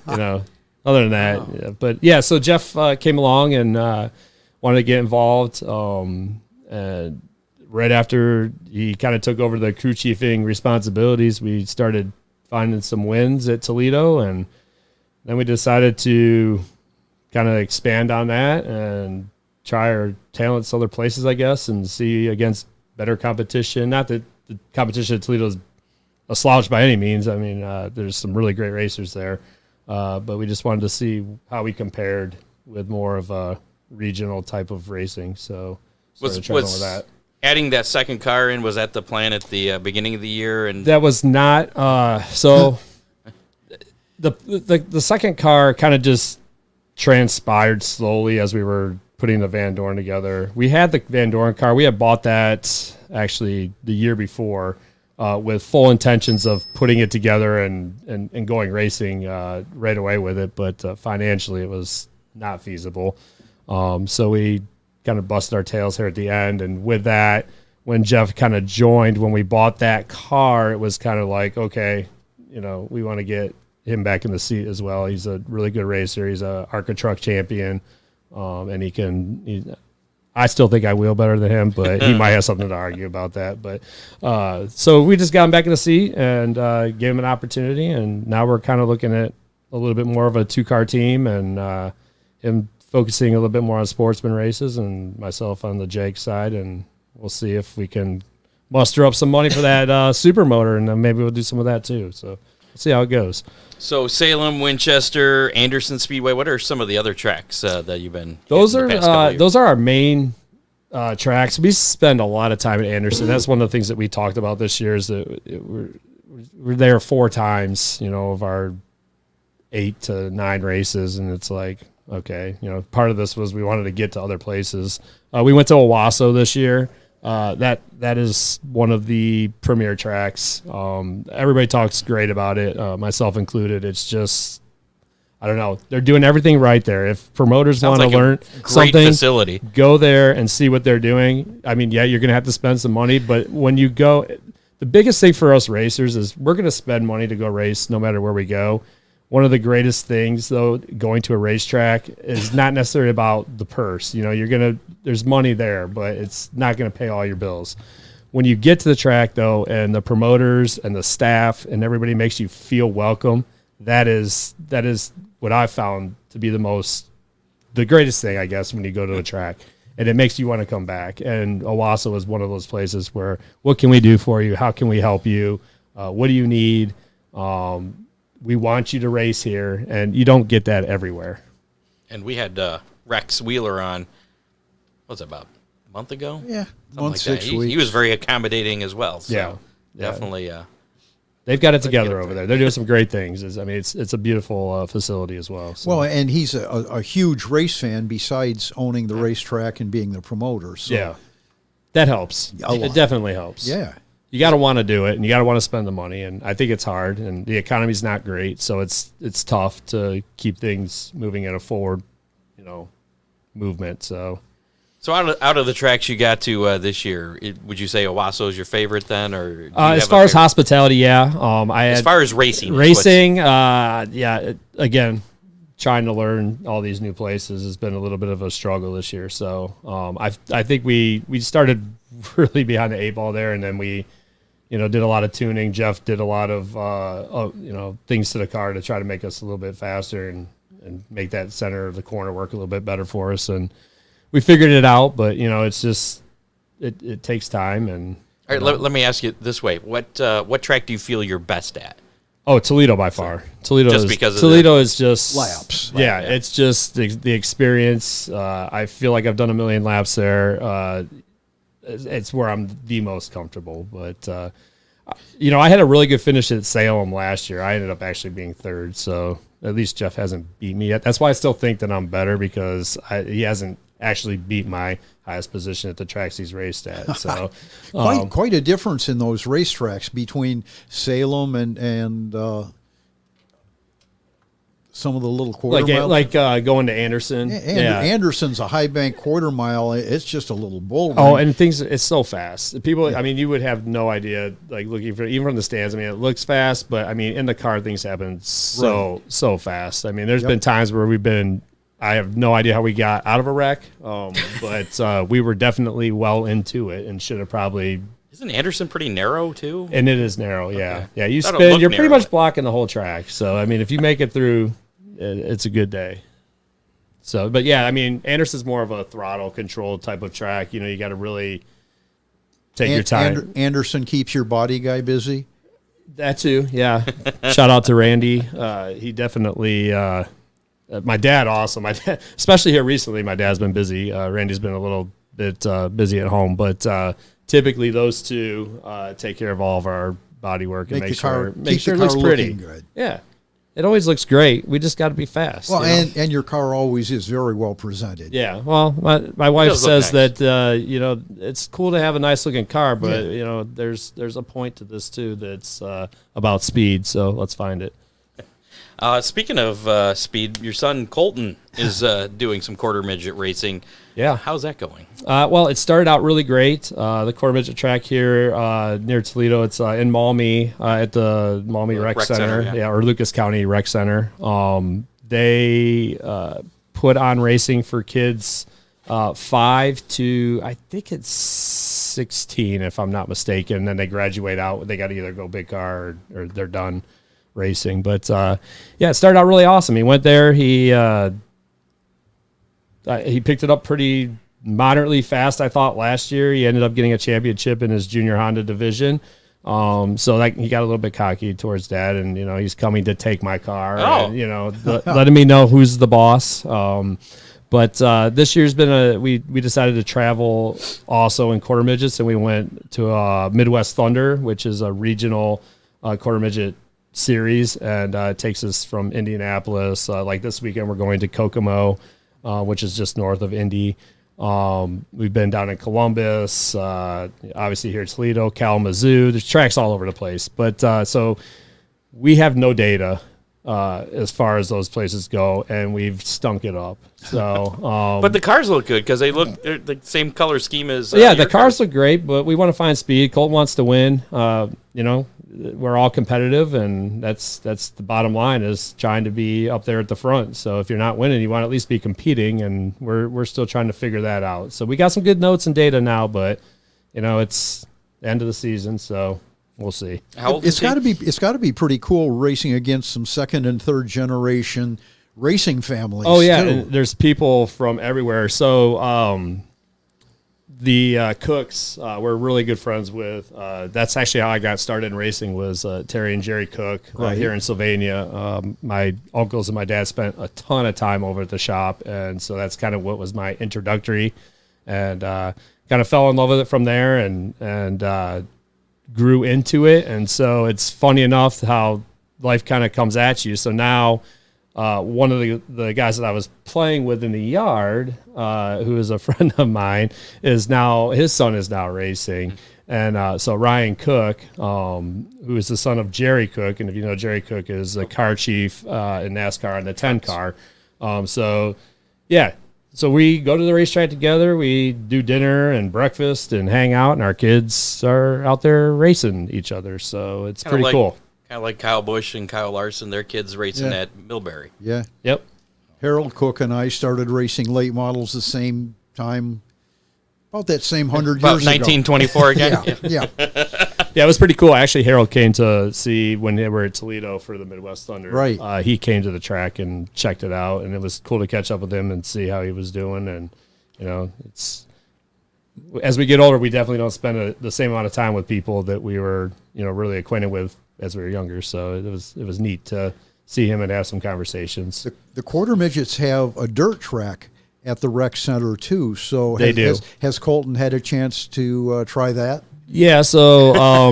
than that, yeah. But yeah. So Jeff came along and wanted to get involved. And right after he kind of took over the crew chiefing responsibilities, we started finding some wins at Toledo, and then we decided to kind of expand on that and try our talents other places, I guess, and see against better competition. Not that the competition at Toledo is a slouch by any means. I mean, there's some really great racers there, but we just wanted to see how we compared with more of a regional type of racing. So was that. Adding that second car in, was that the plan at the beginning of the year? And that was not. So the second car kind of just transpired slowly as we were putting the Van Dorn together. We had the Van Dorn car. We had bought that actually the year before with full intentions of putting it together and going racing right away with it. But financially, it was not feasible. So we kind of busted our tails here at the end. And with that, when Jeff kind of joined, when we bought that car, it was kind of like, okay, we want to get him back in the seat as well. He's a really good racer. He's a ARCA truck champion. And I still think I wheel better than him, but he might have something to argue about that. But so we just got him back in the seat and gave him an opportunity. And now we're kind of looking at a little bit more of a 2-car team, and him focusing a little bit more on sportsman races and myself on the Jake side. And we'll see if we can muster up some money for that super motor, and then maybe we'll do some of that too. So we'll see how it goes. So Salem, Winchester, Anderson Speedway. What are some of the other tracks that you've been? Those are our main tracks. We spend a lot of time at Anderson. That's one of the things that we talked about this year. Is that we're there 4 times, of our 8 to 9 races, and it's like, okay, part of this was we wanted to get to other places. We went to Owasso this year. That is one of the premier tracks. Everybody talks great about it, myself included. It's just, I don't know. They're doing everything right there. If promoters want to learn something, facility, go there and see what they're doing. I mean, yeah, you're going to have to spend some money, but when you go, the biggest thing for us racers is we're going to spend money to go race no matter where we go. One of the greatest things, though, going to a racetrack is not necessarily about the purse. There's money there, but it's not going to pay all your bills. When you get to the track, though, and the promoters and the staff and everybody makes you feel welcome, that is what I found to be the greatest thing, I guess, when you go to a track. And it makes you want to come back. And Owasso is one of those places where, what can we do for you? How can we help you? What do you need? We want you to race here, and you don't get that everywhere. And we had Rex Wheeler on, what was it, about a month ago? Yeah, month, 6 weeks. He was very accommodating as well. So yeah. Definitely. They've got it together over there. They're doing some great things. It's a beautiful facility as well. So. Well, and he's a huge race fan besides owning the racetrack and being the promoter. So yeah, that helps. It definitely helps. Yeah. you got to want to do it, and you got to want to spend the money. And I think it's hard, and the economy's not great, so it's tough to keep things moving in a forward, movement. So out of the tracks you got to this year, would you say Owasso is your favorite then, or do you as have far a as favorite? hospitality, yeah. As far as racing, again, trying to learn all these new places has been a little bit of a struggle this year. So I think we started really behind the eight ball there, and then we did a lot of tuning. Jeff did a lot of things to the car to try to make us a little bit faster and make that center of the corner work a little bit better for us. And we figured it out, but it's just it takes time. And all right, let me ask you this way: what track do you feel you're best at? Oh, Toledo by far. Toledo just is because Toledo is just laps. Yeah, it's just the experience. I feel like I've done a million laps there. It's where I'm the most comfortable. But I had a really good finish at Salem last year. I ended up actually being third, so at least Jeff hasn't beat me yet. That's why I still think that I'm better, because he hasn't actually beat my highest position at the tracks he's raced at. So quite a difference in those racetracks between Salem and some of the little quarter mile. Like going to Anderson. Anderson's a high bank quarter mile. It's just a little bull. Oh, and it's so fast. People, I mean, you would have no idea, like looking for, even from the stands. I mean, it looks fast, but I mean, in the car, things happen so fast. I mean, there's been times where I have no idea how we got out of a wreck, but we were definitely well into it and should have probably. Isn't Anderson pretty narrow too? And it is narrow, yeah. Okay. Yeah, you That'll spin, you're look pretty narrow. much blocking the whole track. So, I mean, if you make it through, it's a good day. So, but yeah, I mean, Anderson's more of a throttle controlled type of track. You got to really take your time. Anderson keeps your body guy busy. That too, yeah. Shout out to Randy. He definitely. My dad also. My dad, especially here recently, my dad's been busy. Randy's been a little bit busy at home, but typically those two take care of all of our body work and make sure it looks pretty. Good. Yeah, it always looks great. We just got to be fast. Well, and your car always is very well presented. Yeah. Well, my wife says nice. that it's cool to have a nice looking car, but there's a point to this too that's about speed. So let's find it. Speaking of speed, your son Colton is doing some quarter midget racing. Yeah. How's that going? Well, it started out really great. The quarter midget track here near Toledo, it's in Maumee at the Maumee Rec Center, or Lucas County Rec Center. They put on racing for kids 5 to, I think it's 16, if I'm not mistaken. And then they graduate out. They got to either go big car or they're done racing. But it started out really awesome. He went there. He picked it up pretty moderately fast, I thought, last year. He ended up getting a championship in his junior Honda division. So he got a little bit cocky towards that, and he's coming to take my car, and, letting me know who's the boss. But this year's been we decided to travel also in quarter midgets, and we went to Midwest Thunder, which is a regional quarter midget series, and it takes us from Indianapolis. Like this weekend, we're going to Kokomo, which is just north of Indy. We've been down in Columbus, obviously here in Toledo, Kalamazoo. There's tracks all over the place. But so we have no data as far as those places go, and we've stunk it up. So, but the cars look good because they're the same color scheme as the cars look great, but we want to find speed. Colton wants to win. We're all competitive, and that's the bottom line, is trying to be up there at the front. So if you're not winning, you want to at least be competing, and we're still trying to figure that out. So we got some good notes and data now, but it's the end of the season, so we'll see. It's got to be pretty cool racing against some second and third generation racing families. Oh yeah, too. and there's people from everywhere. So the Cooks we're really good friends with. That's actually how I got started in racing, was Terry and Jerry Cook here in Sylvania. My uncles and my dad spent a ton of time over at the shop, and so that's kind of what was my introductory, and kind of fell in love with it from there, and grew into it. And so it's funny enough how life kind of comes at you. So now one of the guys that I was playing with in the yard, who is a friend of mine, his son is now racing. And so Ryan Cook, who is the son of Jerry Cook, and if you know, Jerry Cook is a car chief in NASCAR on the 10 car. So we go to the racetrack together. We do dinner and breakfast and hang out, and our kids are out there racing each other. So it's Kinda pretty cool. Kind of like Kyle Busch and Kyle Larson, their kids racing at Millbury. Yeah. Yep. Harold Cook and I started racing late models the same time, about that same 100 About years ago. 1924 again. Yeah. Yeah, it was pretty cool. Actually, Harold came to see when they were at Toledo for the Midwest Thunder. Right. He came to the track and checked it out, and it was cool to catch up with him and see how he was doing. And, it's as we get older, we definitely don't spend the same amount of time with people that we were, really acquainted with as we were younger. So it was neat to see him and have some conversations. The quarter midgets have a dirt track at the rec center too. So They do. Has Colton had a chance to try that? Yeah, so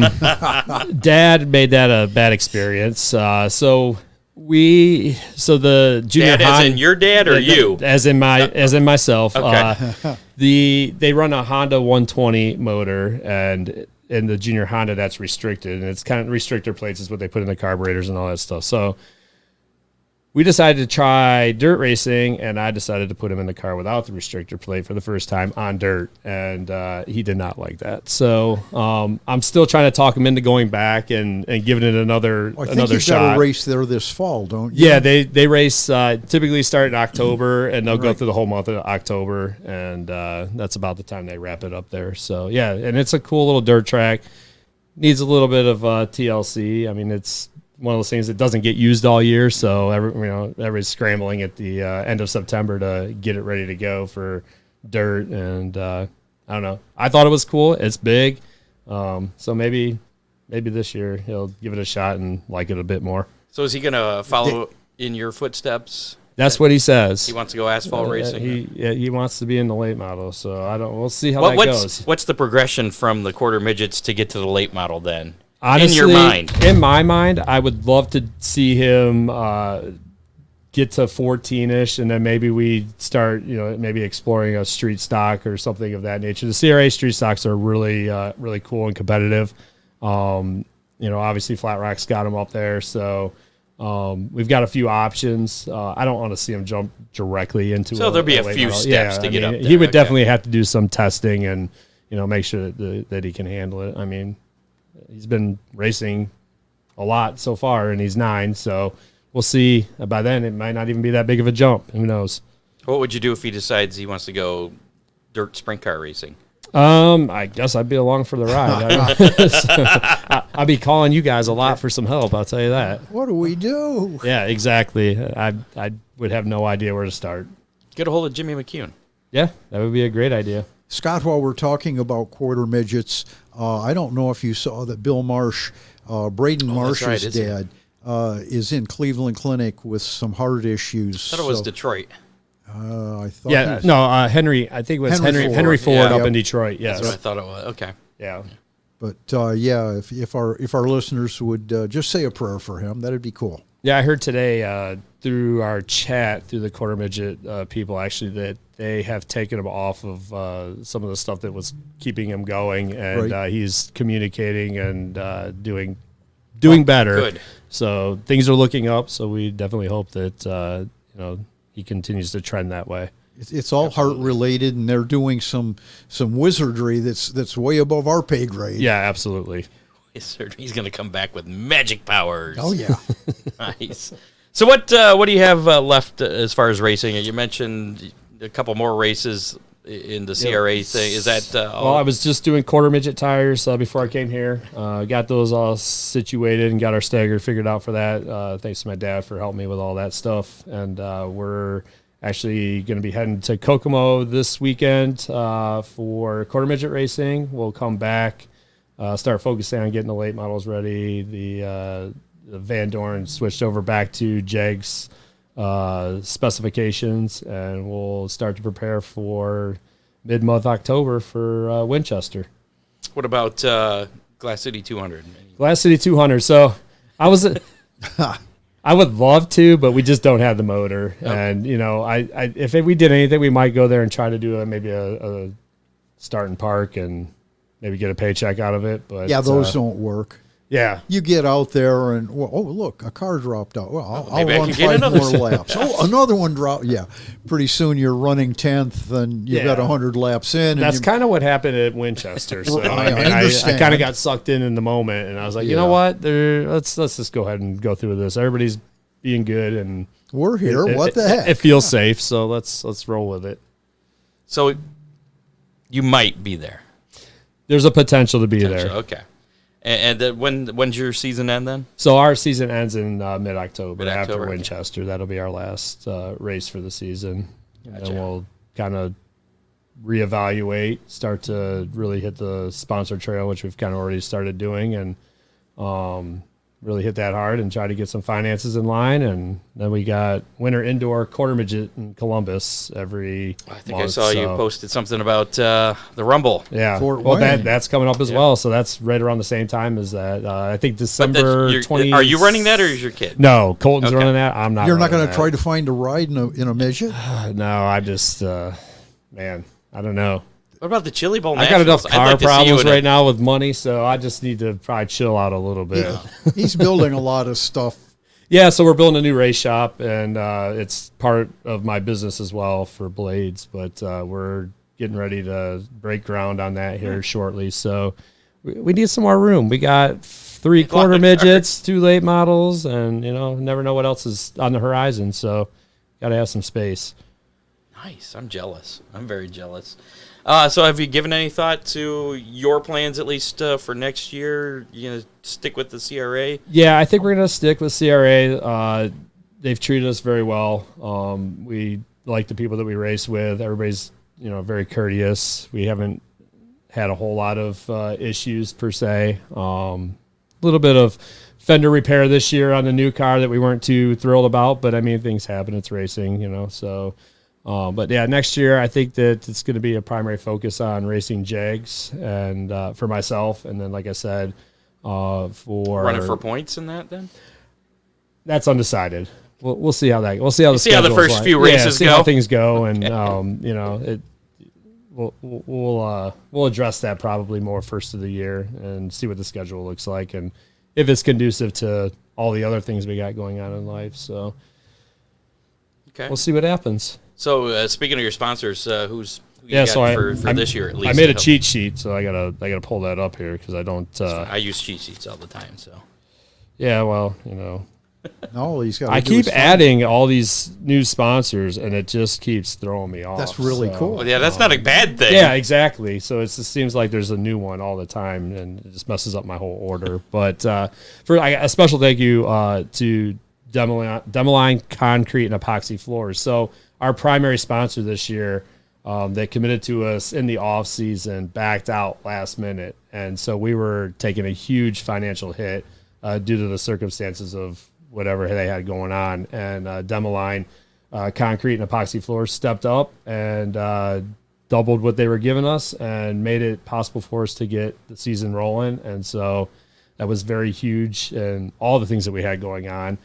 Dad made that a bad experience. So the junior Dad, as in your dad or you? as in myself. Okay. They run a Honda 120 motor, and in the junior Honda that's restricted, and it's kind of restrictor plates is what they put in the carburetors and all that stuff. So we decided to try dirt racing, and I decided to put him in the car without the restrictor plate for the first time on dirt, and he did not like that. So I'm still trying to talk him into going back and giving it another I think you've shot. got a race there this fall, don't you? Yeah, they race typically start in October, and they'll go through the whole month of October, and that's about the time they wrap it up there. So yeah, and it's a cool little dirt track. Needs a little bit of TLC. I mean, it's one of those things that doesn't get used all year, so everybody's scrambling at the end of September to get it ready to go for dirt. And I don't know. I thought it was cool. It's big, so maybe this year he'll give it a shot and like it a bit more. So is he going to follow in your footsteps? That's what he says. He wants to go asphalt racing. He wants to be in the late model. So we'll see how that goes. What's the progression from the quarter midgets to get to the late model then? Honestly, in your mind. In my mind, I would love to see him get to 14-ish, and then maybe we start, maybe exploring a street stock or something of that nature. The CRA street stocks are really, really cool and competitive. Obviously Flat Rock's got them up there, so we've got a few options. I don't want to see him jump directly into. So there'll be a few model. steps to get up there. He would definitely have to do some testing and make sure that he can handle it. I mean, he's been racing a lot so far, and he's 9, so we'll see. By then, it might not even be that big of a jump. Who knows? What would you do if he decides he wants to go dirt sprint car racing? I guess I'd be along for the ride. I'd be calling you guys a lot for some help, I'll tell you that. What do we do? Yeah, exactly. I would have no idea where to start. Get a hold of Jimmy McCune. Yeah, that would be a great idea. Scott, while we're talking about quarter midgets, I don't know if you saw that Bill Marsh, Braden Marsh's dad, is in Cleveland Clinic with some heart issues. I thought it was Detroit. I thought Henry. I think it was Henry Ford up in Detroit. Yeah, That's what I thought it was. Okay. Yeah. But if our listeners would just say a prayer for him, that'd be cool. Yeah, I heard today through our chat through the quarter midget people actually that they have taken him off of some of the stuff that was keeping him going, and he's communicating and doing better. Good. So things are looking up. So we definitely hope that he continues to trend that way. It's all heart related, and they're doing some wizardry that's way above our pay grade. Yeah, absolutely. He's going to come back with magic powers. Oh yeah. Nice. So what do you have left as far as racing? You mentioned a couple more races in the CRA thing. Is that well, I was just doing quarter midget tires before I came here. Got those all situated and got our stagger figured out for that. Thanks to my dad for helping me with all that stuff. And we're actually going to be heading to Kokomo this weekend for quarter midget racing. We'll come back, start focusing on getting the late models ready. The Van Dorn switched over back to JEG's specifications, and we'll start to prepare for mid-month October for Winchester. What about Glass City 200? Glass City 200. So I was, I would love to, but we just don't have the motor. Yep. And if we did anything, we might go there and try to do maybe a start and park and maybe get a paycheck out of it. But Yeah, those don't work. Yeah. You get out there and, well, oh, look, a car dropped out. Well, I'll maybe I run can get 5 another more laps. Oh, another one dropped. Yeah. Pretty soon you're running 10th and you've got 100 laps in. That's kind of what happened at Winchester. So I I understand. kind of got sucked in the moment, and I was like, you know what? Let's just go ahead and go through this. Everybody's being good, and we're here. What the heck? It feels safe, so let's roll with it. So you might be there. There's a potential to be there. Okay. And when's your season end then? So our season ends in mid-October, Mid-October, after okay. Winchester. That'll be our last race for the season. Gotcha. And then we'll kind of reevaluate, start to really hit the sponsor trail, which we've kind of already started doing, and really hit that hard and try to get some finances in line. And then we got winter indoor quarter midget in Columbus every I think month, I saw you posted something about the Rumble. Yeah, Fort well, Wayne. that's coming up as well. So that's right around the same time as that. I think December 20. Are you running that, or is your kid? No, Colton's Okay. running that. I'm not. You're not going running to try to find a ride in a midget? that. No, I just, man, I don't know. What about the Chili Bowl? I got enough Nationals? I'd car like to see you problems in a- right now with money, so I just need to probably chill out a little bit. He's building a lot of stuff. Yeah, so we're building a new race shop, and it's part of my business as well for blades. But we're getting ready to break ground on that here shortly. So we need some more room. We got 3 quarter midgets, 2 late models, and never know what else is on the horizon. So got to have some space. Nice. I'm jealous. I'm very jealous. So have you given any thought to your plans, at least for next year? You gonna stick with the CRA? Yeah, I think we're gonna stick with CRA. They've treated us very well. We like the people that we race with. Everybody's very courteous. We haven't had a whole lot of issues per se. A little bit of fender repair this year on the new car that we weren't too thrilled about, but I mean, things happen. It's racing, so. But yeah, next year I think that it's going to be a primary focus on racing JAGs and for myself, and then like I said, for Running for points in that then? that's undecided. We'll see how that. We'll see how the See how the schedule's first like. few races see go. how things go, and we'll address that probably more first of the year and see what the schedule looks like and if it's conducive to all the other things we got going on in life. So Okay. we'll see what happens. So speaking of your sponsors, who you got for this year at least? I made a cheat sheet, so I gotta pull that up here because I don't. I use cheat sheets all the time, so. Yeah, well, No, he's got. I keep adding all these new sponsors, and it just keeps throwing me off. That's really cool. Well, yeah, that's not a bad thing. Yeah, exactly. So it just seems like there's a new one all the time, and it just messes up my whole order. But a special thank you to Demoline Concrete and Epoxy Floors. So our primary sponsor this year, they committed to us in the off season, backed out last minute, and so we were taking a huge financial hit due to the circumstances of whatever they had going on. And Demoline Concrete and Epoxy Floors stepped up and doubled what they were giving us and made it possible for us to get the season rolling. And so that was very huge, and all the things that we had going on.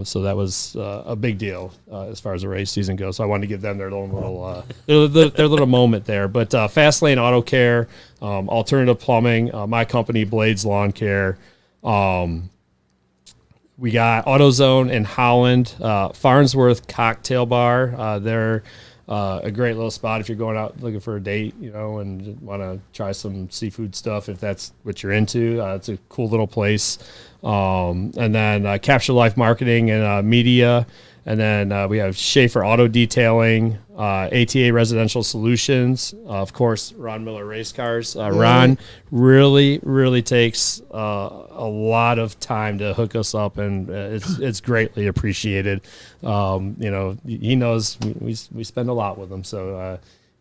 So that was a big deal as far as the race season goes. So I wanted to give them their little their little moment there. But Fastlane Auto Care, Alternative Plumbing, my company Blades Lawn Care. We got AutoZone in Holland, Farnsworth Cocktail Bar. They're a great little spot if you're going out looking for a date, and want to try some seafood stuff if that's what you're into. It's a cool little place. And then Capture Life Marketing and Media. And then we have Schaefer Auto Detailing, ATA Residential Solutions, of course, Ron Miller Race Cars. Ron really, really takes a lot of time to hook us up, and it's greatly appreciated. He knows we spend a lot with him, so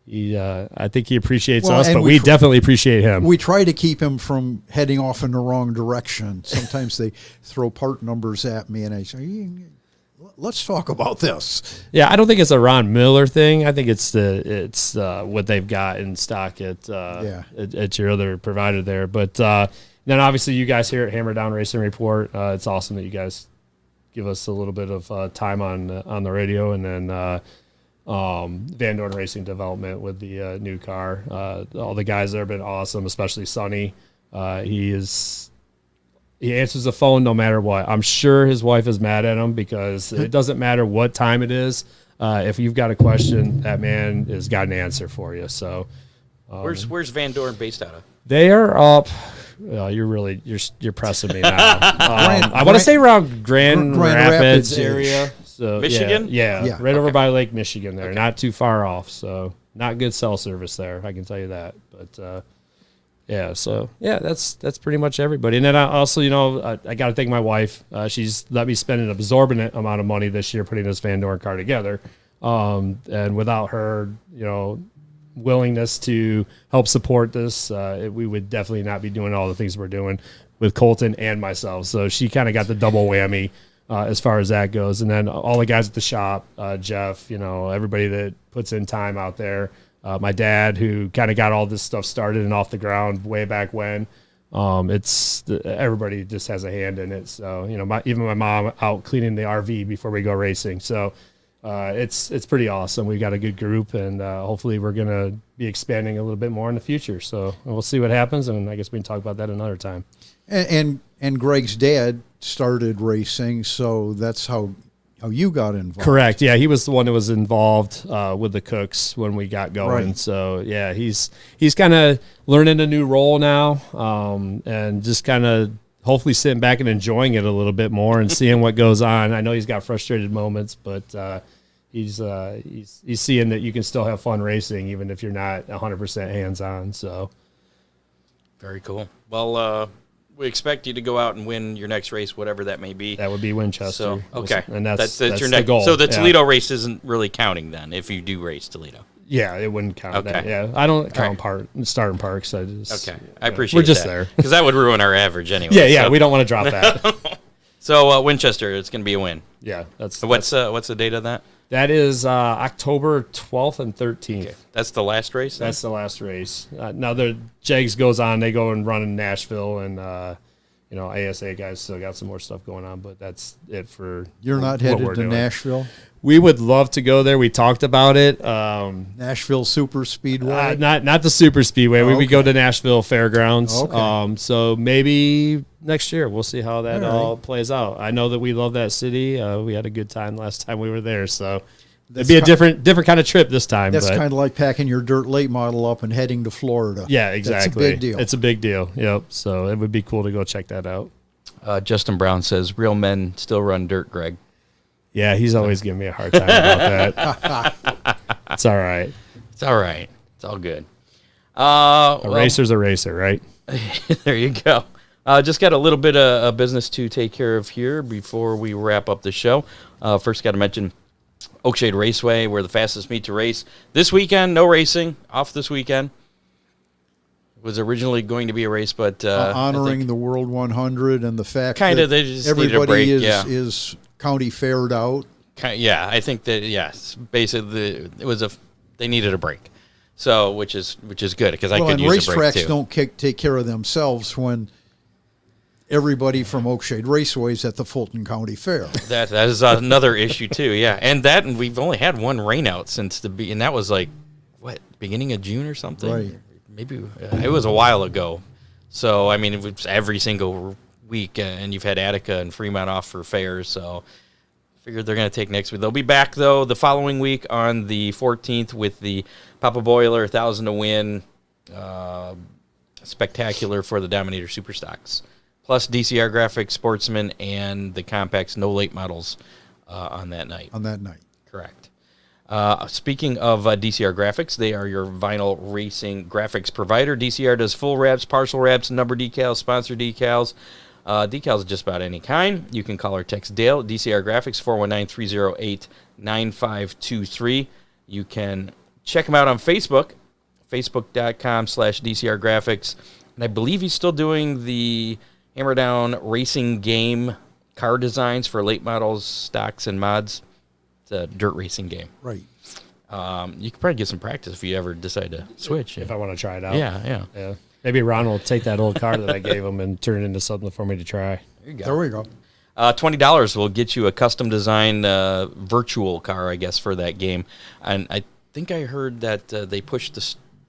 I think he appreciates us, but we definitely appreciate him. We try to keep him from heading off in the wrong direction. Sometimes they throw part numbers at me, and I say, let's talk about this. Yeah, I don't think it's a Ron Miller thing. I think it's what they've got in stock at your other provider there. But then obviously you guys here at Hammer Down Racing Report, it's awesome that you guys give us a little bit of time on the radio, and then Van Dorn Racing Development with the new car. All the guys there have been awesome, especially Sonny. He answers the phone no matter what. I'm sure his wife is mad at him because it doesn't matter what time it is. If you've got a question, that man has got an answer for you. So, Where's Van Dorn based out of? they are up. You're pressing me now. I want to say around Grand Rapids area. So Michigan? Yeah, right over by Lake Michigan there. Not too far off. So not good cell service there, I can tell you that. But that's pretty much everybody. And then I also, I got to thank my wife. She's let me spend an absorbent amount of money this year putting this Van Dorn car together. And without her, willingness to help support this, we would definitely not be doing all the things we're doing with Colton and myself. So she kind of got the double whammy as far as that goes. And then all the guys at the shop, Jeff, everybody that puts in time out there. My dad, who kind of got all this stuff started and off the ground way back when. Everybody just has a hand in it. So, even my mom out cleaning the RV before we go racing. So it's pretty awesome. We've got a good group, and hopefully we're going to be expanding a little bit more in the future. So we'll see what happens, and I guess we can talk about that another time. And Greg's dad started racing, so that's how you got involved. Correct. Yeah, he was the one that was involved with the Cooks when we got going. Right. So yeah, he's kind of learning a new role now, and just kind of hopefully sitting back and enjoying it a little bit more and seeing what goes on. I know he's got frustrated moments, but he's seeing that you can still have fun racing even if you're not 100% hands on. So very cool. Well, we expect you to go out and win your next race, whatever that may be. That would be Winchester. So, okay. And that's your the next goal. So the Toledo race isn't really counting then if you do race Toledo. Yeah, it wouldn't count. Okay. That. Yeah, I don't count starting parks. I just I appreciate. We're just that. there because that would ruin our average anyway. Yeah, so. We don't want to drop that. So Winchester, it's going to be a win. Yeah, that's what's the date of that? That is October 12th and 13th. Okay. That's the last race. That's the last race. Now the Jags goes on. They go and run in Nashville, and ASA guys still got some more stuff going on, but that's it for. You're not headed to Nashville? We would love to go there. We talked about it. Nashville Super Speedway? Not the Super Speedway. We would go to Nashville Fairgrounds. Okay. So maybe next year. We'll see how that all plays out. I know that we love that city. We had a good time last time we were there, so it'd be a different kind of trip this time. That's kind of like packing your dirt late model up and heading to Florida. Yeah, exactly. That's a big deal. It's a big deal. Yep. So it would be cool to go check that out. Justin Brown says, "Real men still run dirt, Greg." Yeah, he's always giving me a hard time about that. It's all right. It's all right. It's all good. A racer's a racer, right? There you go. Just got a little bit of business to take care of here before we wrap up the show. First, got to mention Oakshade Raceway, where the fastest meet to race. This weekend, no racing. Off this weekend. It was originally going to be a race, but honoring the World 100 and the fact that they just everybody needed a break, is county faired out. Yeah, I think that basically they needed a break. So which is good because I could use a break too. Racetracks don't take care of themselves when everybody from Oakshade Raceway's at the Fulton County Fair. That is another issue too. Yeah, and we've only had one rain out since and that was like beginning of June or something. Right. Maybe it was a while ago. So I mean, it was every single week, and you've had Attica and Fremont off for fairs. So I figured they're going to take next week. They'll be back though the following week on the 14th with the Papa Boiler 1,000 to win spectacular for the Dominator Superstocks. Plus DCR Graphics, Sportsman, and the Compacts No Late Models on that night. Correct. Speaking of DCR Graphics, they are your vinyl racing graphics provider. DCR does full wraps, partial wraps, number decals, sponsor decals, decals of just about any kind. You can call or text Dale at DCR Graphics, 419-308-9523. You can check him out on Facebook, facebook.com/DCR Graphics. And I believe he's still doing the Hammer Down racing game car designs for late models, stocks, and mods. It's a dirt racing game. Right. You could probably get some practice if you ever decide to switch. If I want to try it out. Yeah. Maybe Ron will take that old car that I gave him and turn it into something for me to try. There you go. There we go. $20 will get you a custom design virtual car, I guess, for that game. And I think I heard that they pushed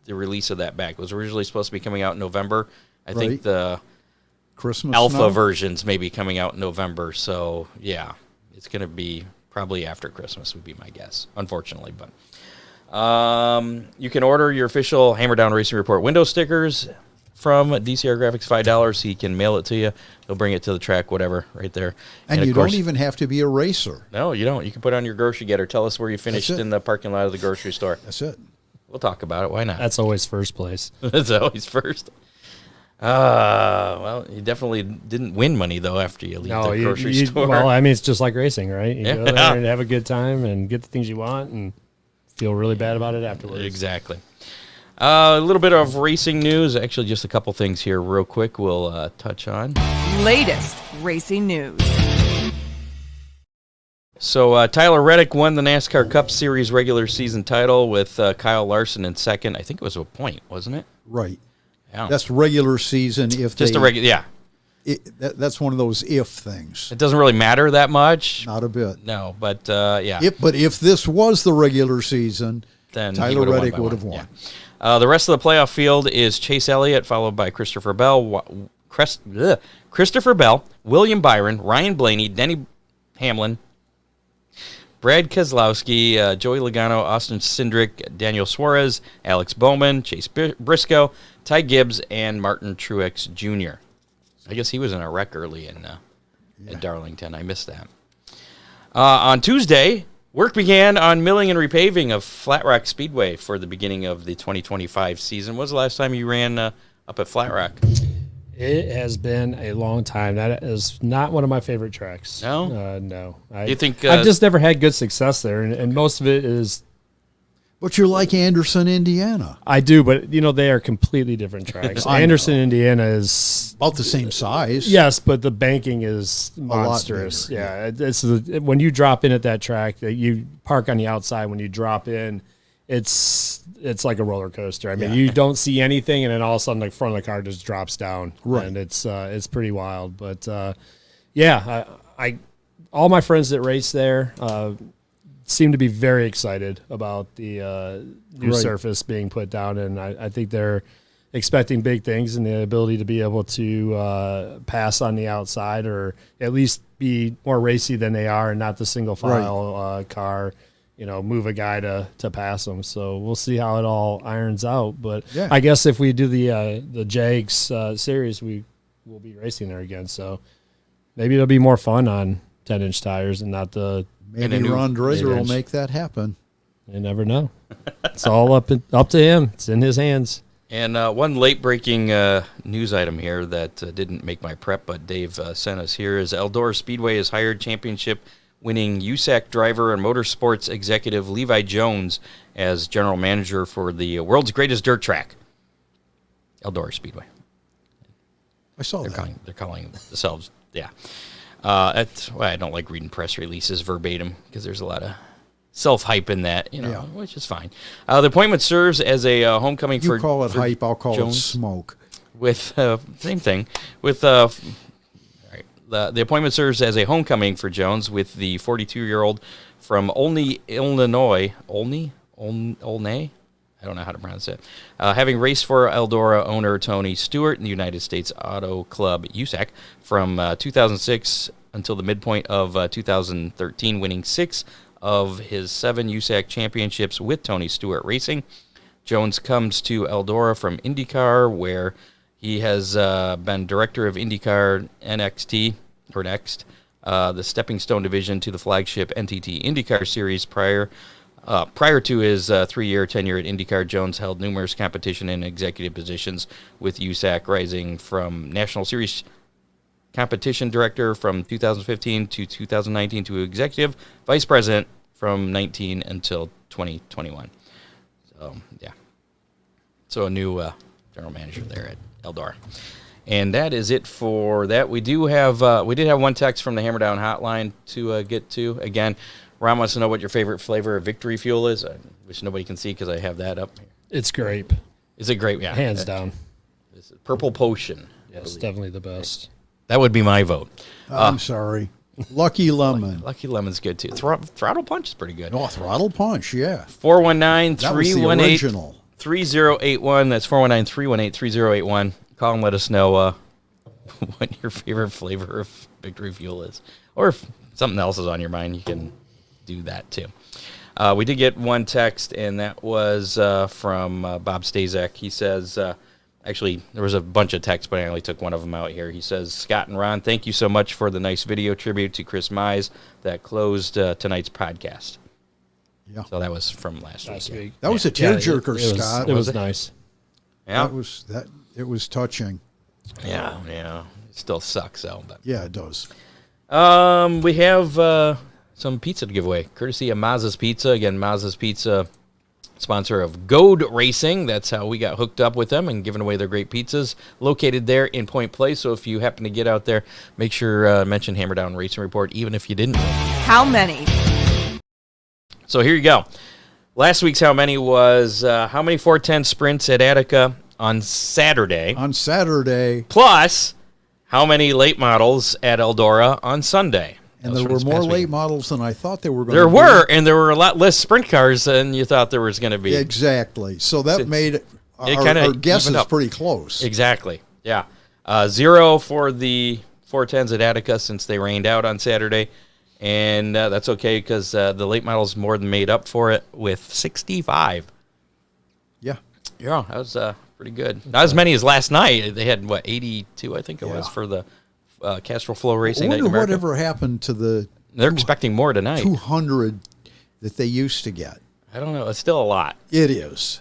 the release of that back. It was originally supposed to be coming out in November. I think the Christmas alpha versions may be coming out in November. So, yeah, it's going to be probably after Christmas would be my guess, unfortunately. But you can order your official Hammer Down Racing Report window stickers from DCR Graphics, $5. He can mail it to you. He'll bring it to the track, whatever, right there. And of you course, don't even have to be a racer. No, you don't. You can put it on your grocery getter. Tell us where you finished in the parking lot of the grocery store. That's it. We'll talk about it. Why not? That's always first place. That's always first. Well, you definitely didn't win money, though, after you leave the grocery store. Well, I mean, it's just like racing, right? You go there and have a good time and get the things you want and feel really bad about it afterwards. Exactly. A little bit of racing news. Actually, just a couple things here real quick we'll touch on. Latest racing news. So Tyler Reddick won the NASCAR Cup Series regular season title with Kyle Larson in second. I think it was a point, wasn't it? Right. Yeah. That's regular season. If Just a regular, yeah. That's one of those if things. It doesn't really matter that much. Not a bit. No, but yeah. But if this was the regular season, then Tyler Reddick would have won. Yeah. The rest of the playoff field is Chase Elliott, followed by Christopher Bell, William Byron, Ryan Blaney, Denny Hamlin, Brad Keselowski, Joey Logano, Austin Cindric, Daniel Suarez, Alex Bowman, Chase Briscoe, Ty Gibbs, and Martin Truex Jr. I guess he was in a wreck early in Darlington. I missed that. On Tuesday, work began on milling and repaving of Flat Rock Speedway for the beginning of the 2025 season. When was the last time you ran up at Flat Rock? It has been a long time. That is not one of my favorite tracks. No? No. You think I've just never had good success there, and most of it is... But you're like Anderson, Indiana. I do, but, they are completely different tracks. Anderson, Indiana is... About the same size. Yes, but the banking is monstrous. Bigger, yeah, it's when you drop in at that track, that you park on the outside. When you drop in, it's like a roller coaster. I mean, you don't see anything, and then all of a sudden, the front of the car just drops down, right? And it's pretty wild. But yeah, I all my friends that race there seem to be very excited about the new surface being put down, and I think they're expecting big things and the ability to be able to pass on the outside, or at least be more racy than they are, and not the single file car. Move a guy to pass them. So we'll see how it all irons out. But I guess if we do the Jags series, we will be racing there again. So maybe it'll be more fun on 10-inch tires and not the. Maybe Ron Drager will make that happen. You never know. It's all up to him. It's in his hands. And one late-breaking news item here that didn't make my prep, but Dave sent us here, is Eldora Speedway has hired championship-winning USAC driver and motorsports executive Levi Jones as general manager for the world's greatest dirt track, Eldora Speedway. I saw they're that. They're calling themselves, yeah. I don't like reading press releases verbatim because there's a lot of self-hype in that, which is fine. The appointment serves as a homecoming for... You call it hype, I'll call Jones, it smoke. With, same thing, with... The appointment serves as a homecoming for Jones with the 42-year-old from Olney, Illinois. Olney? I don't know how to pronounce it. Having raced for Eldora owner Tony Stewart in the United States Auto Club USAC from 2006 until the midpoint of 2013, winning 6 of his 7 USAC championships with Tony Stewart Racing. Jones comes to Eldora from IndyCar, where he has been director of IndyCar NXT, or Next, the stepping stone division to the flagship NTT IndyCar series. Prior to his 3-year tenure at IndyCar, Jones held numerous competition and executive positions with USAC, rising from National Series competition director from 2015 to 2019 to executive vice president from 19 until 2021. So, yeah. So a new general manager there at Eldora. And that is it for that. We did have one text from the Hammer Down hotline to get to. Again, Ron wants to know what your favorite flavor of Victory Fuel is. I wish nobody can see because I have that up here. It's grape. Is it grape? Yeah. Hands down. It's Purple Potion. Yes, definitely the best. That would be my vote. I'm sorry. Lucky Lemon. Lucky Lemon's good too. Throttle Punch is pretty good. Oh, Throttle Punch, yeah. 419-318 3081. That's 419-318-3081. Call and let us know what your favorite flavor of Victory Fuel is. Or if something else is on your mind, you can do that too. We did get one text, and that was from Bob Stazak. He says, actually, there was a bunch of texts, but I only took one of them out here. He says, Scott and Ron, thank you so much for the nice video tribute to Chris Mize that closed tonight's podcast. Yeah. So that was from last week. That was a tearjerker, Scott. It was nice. Yeah. It was touching. Yeah. It still sucks, though. But. Yeah, it does. We have some pizza to give away, courtesy of Maz's Pizza. Again, Maz's Pizza, sponsor of Goad Racing. That's how we got hooked up with them and giving away their great pizzas. Located there in Point Place. So if you happen to get out there, make sure mention Hammer Down Racing Report, even if you didn't. How many? So here you go. Last week's How Many was how many 410 sprints at Attica on Saturday. On Saturday. Plus, how many late models at Eldora on Sunday. And there were more late models than I thought there were going to be. There were, and there were a lot less sprint cars than you thought there was going to be. Exactly. So that made our guesses pretty close. Exactly. Yeah. 0 for the 410s at Attica since they rained out on Saturday. And that's okay because the late models more than made up for it with 65. Yeah. Yeah, that was pretty good. Not as many as last night. They had, 82, I think it was, for the Castrol Flow Racing Night in America. Whatever happened to the... They're expecting more tonight. 200 that they used to get. I don't know. It's still a lot. It is.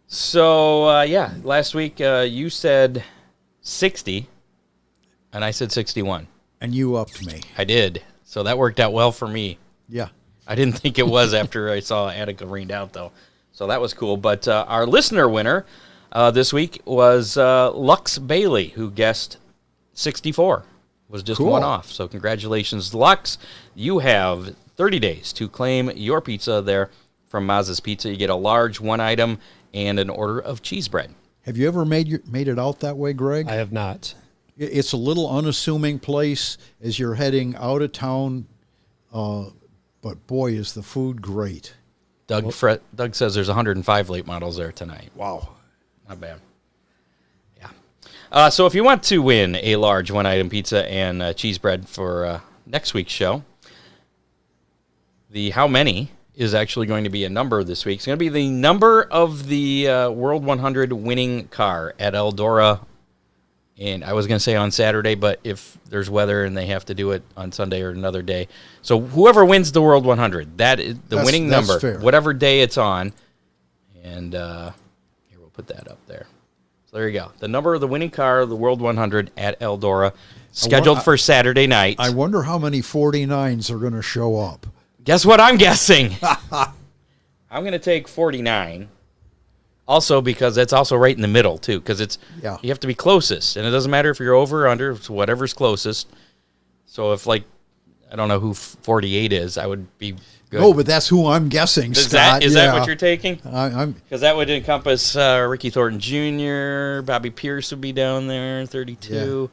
So, last week you said 60, and I said 61. And you upped me. I did. So that worked out well for me. Yeah. I didn't think it was after I saw Attica rained out, though. So that was cool. But our listener winner this week was Lux Bailey, who guessed 64. Was just one off. So congratulations, Lux. You have 30 days to claim your pizza there from Maz's Pizza. You get a large one item and an order of cheese bread. Have you ever made it out that way, Greg? I have not. It's a little unassuming place as you're heading out of town, but boy, is the food great. Doug says there's 105 late models there tonight. Wow. Not bad. Yeah. So if you want to win a large one-item pizza and cheese bread for next week's show, the how many is actually going to be a number this week. It's going to be the number of the World 100 winning car at Eldora. And I was going to say on Saturday, but if there's weather and they have to do it on Sunday or another day. So whoever wins the World 100, that is the winning number, fair. Whatever day it's on. And here, we'll put that up there. So there you go. The number of the winning car of the World 100 at Eldora, scheduled for Saturday night. I wonder how many 49s are going to show up. Guess what I'm guessing? I'm going to take 49. Also, because that's also right in the middle, too, because you have to be closest. And it doesn't matter if you're over or under, it's whatever's closest. So if, I don't know who 48 is, I would be good. No, but that's who I'm guessing, Scott. Is that what you're taking? I'm Because that would encompass Ricky Thornton Jr., Bobby Pierce would be down there, 32.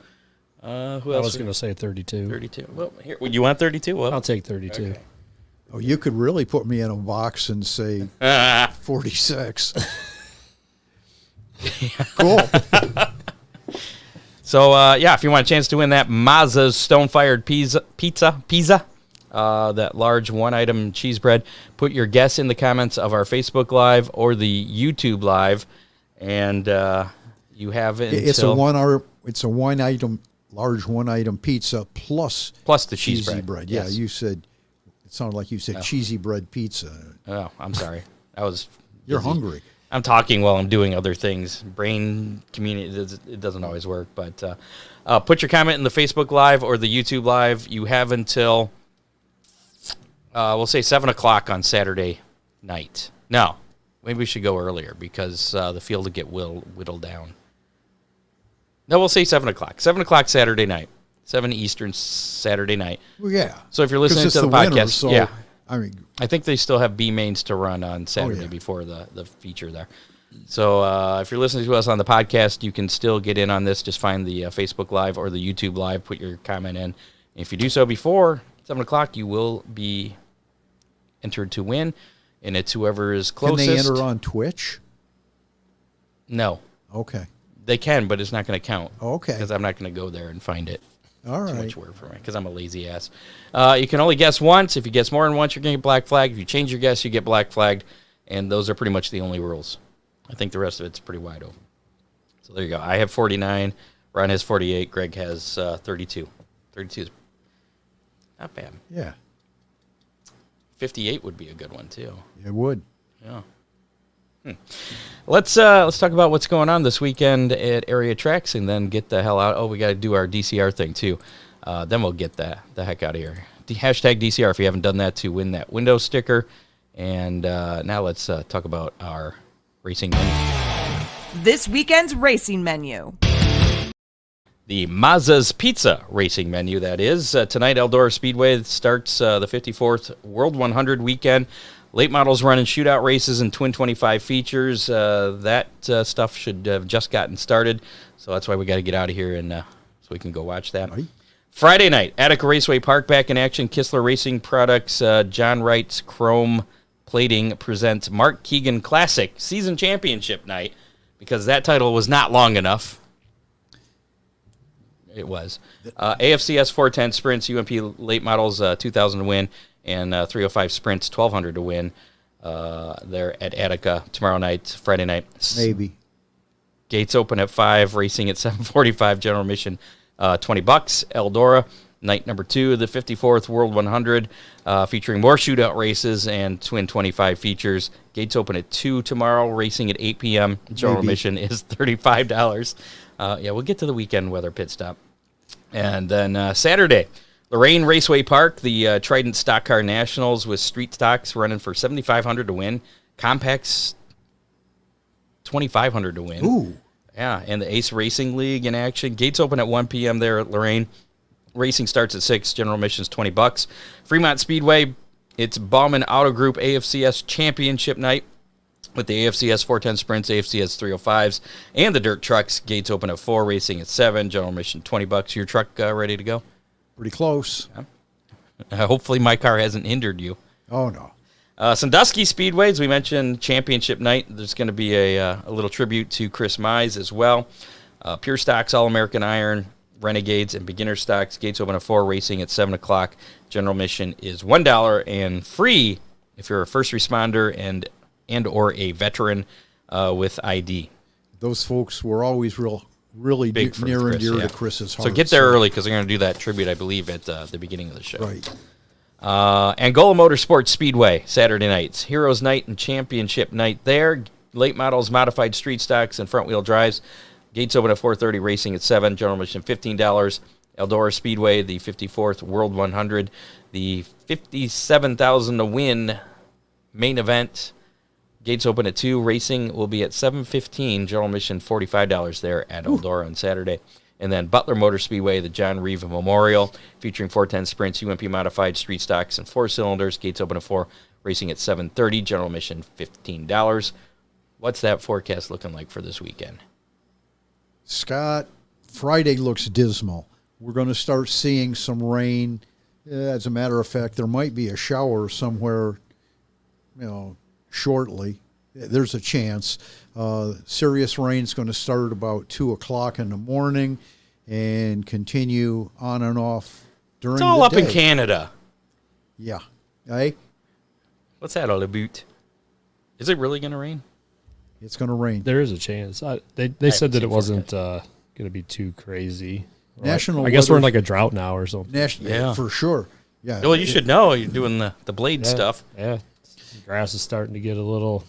Who else? I was going to say 32. 32. Well, here, would you want 32? Well, I'll take 32. Okay. Oh, you could really put me in a box and say 46. Cool. So, if you want a chance to win that Mazza's Stone-Fired Pizza, that large one-item cheese bread, put your guess in the comments of our Facebook Live or the YouTube Live, and you have it until... It's a large one-item pizza plus the cheesy cheese bread. Yes. Yeah, it sounded like you said cheesy bread pizza. Oh, I'm sorry. You're hungry. I'm talking while I'm doing other things. Brain community, it doesn't always work. But put your comment in the Facebook Live or the YouTube Live. You have until, we'll say 7 o'clock on Saturday night. No, maybe we should go earlier because the field will get whittled down. No, we'll say 7 o'clock. 7 o'clock Saturday night. 7 Eastern Saturday night. Well, yeah. So if you're listening to the podcast, winter, I think they still have B mains to run on Saturday before the feature there. So if you're listening to us on the podcast, you can still get in on this. Just find the Facebook Live or the YouTube Live, put your comment in, If you do so before 7 o'clock, you will be entered to win, and it's whoever is closest. Can they enter on Twitch? No. Okay. They can, but it's not going to count. Okay. Because I'm not going to go there and find it. All Too right. much work for me, because I'm a lazy ass. You can only guess once. If you guess more than once, you're going to get black flagged. If you change your guess, you get black flagged. And those are pretty much the only rules. I think the rest of it's pretty wide open. So there you go. I have 49. Ron has 48. Greg has 32. 32 is not bad. Yeah. 58 would be a good one, too. It would. Yeah. Let's talk about what's going on this weekend at area tracks, and then get the hell out. Oh, we got to do our DCR thing too. Then we'll get the heck out of here. Hashtag DCR if you haven't done that, to win that window sticker. And now let's talk about our racing menu. This weekend's racing menu. The Mazza's Pizza racing menu, that is. Tonight, Eldora Speedway starts the 54th World 100 weekend. Late models running shootout races and Twin 25 features. That stuff should have just gotten started. So that's why we got to get out of here and so we can go watch that. Right. Friday night, Attica Raceway Park back in action. Kistler Racing Products, John Wright's Chrome Plating presents Mark Keegan Classic Season Championship Night, because that title was not long enough. It was. AFCS 410 Sprints, UMP Late Models 2,000 to win, and 305 Sprints 1,200 to win there at Attica tomorrow night, Friday night. Maybe. Gates open at 5, racing at 7:45, general admission $20. Eldora, night number 2, the 54th World 100, featuring more shootout races and Twin 25 features. Gates open at 2 tomorrow, racing at 8 p.m. General admission is $35. Yeah, we'll get to the weekend weather pit stop. And then Saturday, Lorraine Raceway Park, the Trident Stock Car Nationals with street stocks running for $7,500 to win. Compacts, $2,500 to win. Ooh. Yeah, and the Ace Racing League in action. Gates open at 1 p.m. there at Lorraine. Racing starts at 6. General admission's $20. Fremont Speedway, it's Bauman Auto Group AFCS Championship Night with the AFCS 410 Sprints, AFCS 305s, and the dirt trucks. Gates open at 4, racing at 7. General admission $20. Your truck ready to go? Pretty close. Hopefully my car hasn't hindered you. Oh, no. Sandusky Speedway, as we mentioned, championship night. There's going to be a little tribute to Chris Mize as well. Pure Stocks, All-American Iron, Renegades, and Beginner Stocks. Gates open at 4, racing at 7 o'clock. General admission is $1 and free if you're a first responder and or a veteran with ID. Those folks were always really Big for near and Chris, dear yeah. to Chris's heart. So get there early, because they're going to do that tribute, I believe, at the beginning of the show. Right. Angola Motorsports Speedway, Saturday nights. Heroes Night and Championship Night there. Late models, modified street stocks, and front-wheel drives. Gates open at 4:30, racing at 7. General admission $15. Eldora Speedway, the 54th World 100. The $57,000 to win main event. Gates open at 2. Racing will be at 7:15. General admission $45 there at Eldora on Saturday. And then Butler Motor Speedway, the John Reeve Memorial, featuring 410 Sprints, UMP modified street stocks, and 4 cylinders. Gates open at 4, racing at 7:30. General admission $15. What's that forecast looking like for this weekend? Scott, Friday looks dismal. We're going to start seeing some rain. As a matter of fact, there might be a shower somewhere, shortly. There's a chance. Serious rain's going to start about 2 o'clock in the morning and continue on and off during the day. It's all up in Canada. Yeah. Hey? What's that all about? Is it really going to rain? It's going to rain. There is a chance. They said that it wasn't going to be too crazy. National I guess we're in weather- like a drought now or something. Yeah. For sure. Yeah. Well, you should know. You're doing the blade stuff. Yeah. The grass is starting to get a little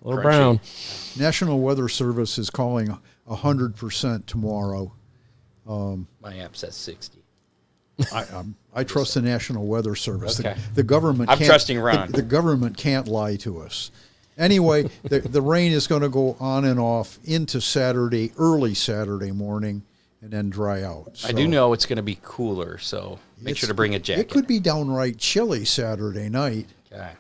Crunchy. brown. National Weather Service is calling 100% tomorrow. My app says 60. I trust the National Weather Service. Okay. The government. I'm can't- trusting Ron. The government can't lie to us. Anyway, the rain is going to go on and off into Saturday, early Saturday morning, and then dry out. I do know it's going to be cooler, so make sure to bring a jacket. It could be downright chilly Saturday night. Okay.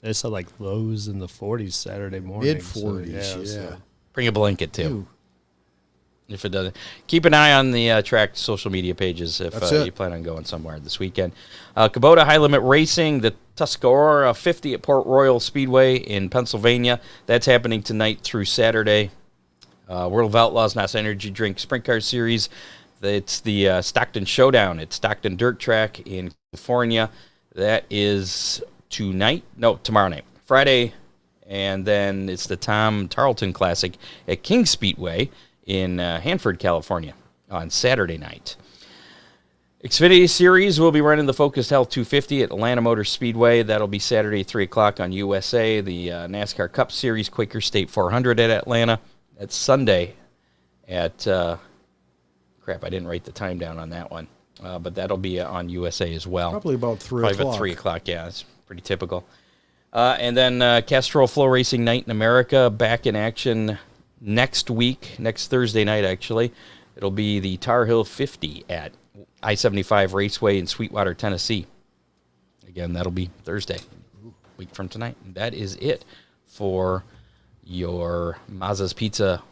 They said like lows in the 40s Saturday morning. Mid-40s, yeah. Bring a blanket, too. Ooh. If it doesn't, keep an eye on the track social media pages if you plan on going somewhere this weekend. Kubota High Limit Racing, the Tuscarora 50 at Port Royal Speedway in Pennsylvania. That's happening tonight through Saturday. World of Outlaws NASA Energy Drink Sprint Car Series. It's the Stockton Showdown at Stockton Dirt Track in California. That is tomorrow night, Friday. And then it's the Tom Tarleton Classic at King Speedway in Hanford, California on Saturday night. Xfinity Series will be running the Focus Health 250 at Atlanta Motor Speedway. That'll be Saturday, 3 o'clock on USA. The NASCAR Cup Series Quaker State 400 at Atlanta. That's Sunday at, I didn't write the time down on that one. But that'll be on USA as well. Probably about 3 o'clock. Probably about 3 o'clock, yeah. That's pretty typical. And then Castrol Flow Racing Night in America back in action next week, next Thursday night, actually. It'll be the Tar Heel 50 at I-75 Raceway in Sweetwater, Tennessee. Again, that'll be Thursday, a week from tonight. And that is it for your Mazza's Pizza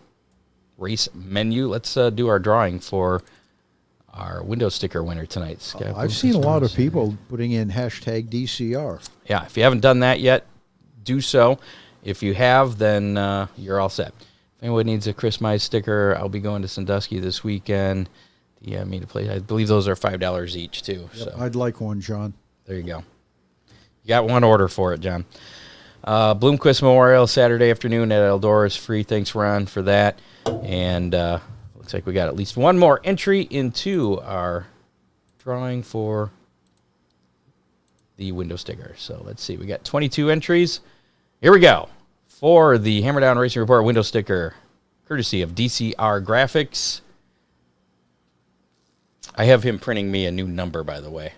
race menu. Let's do our drawing for our window sticker winner tonight. Scott, I've seen a lot of people putting in hashtag DCR. Yeah, if you haven't done that yet, do so. If you have, then you're all set. If anyone needs a Chris Mize sticker, I'll be going to Sandusky this weekend. Yeah, me to play. I believe those are $5 each, too. Yep, So I'd like one, John. there you go. You got one order for it, John. Bloomquist Memorial Saturday afternoon at Eldora is free. Thanks, Ron, for that. And looks like we got at least one more entry into our drawing for the window sticker. So let's see. We got 22 entries. Here we go for the Hammer Down Racing Report window sticker, courtesy of DCR Graphics. I have him printing me a new number, by the way.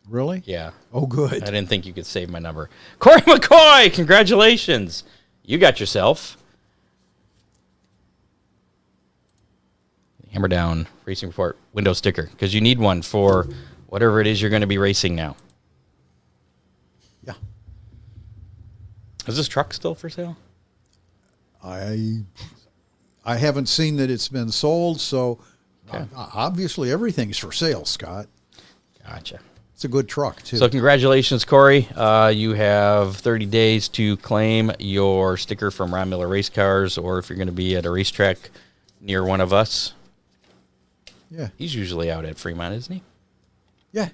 Really? Yeah. Oh, good. I didn't think you could save my number. Corey McCoy, congratulations. You got yourself Hammer Down Racing Report window sticker, because you need one for whatever it is you're going to be racing now. Yeah. Is this truck still for sale? I haven't seen that it's been sold, so Okay. Obviously everything's for sale, Scott. Gotcha. It's a good truck, too. So congratulations, Corey. You have 30 days to claim your sticker from Ron Miller Race Cars, or if you're going to be at a racetrack near one of us. Yeah. He's usually out at Fremont, isn't he? Yeah.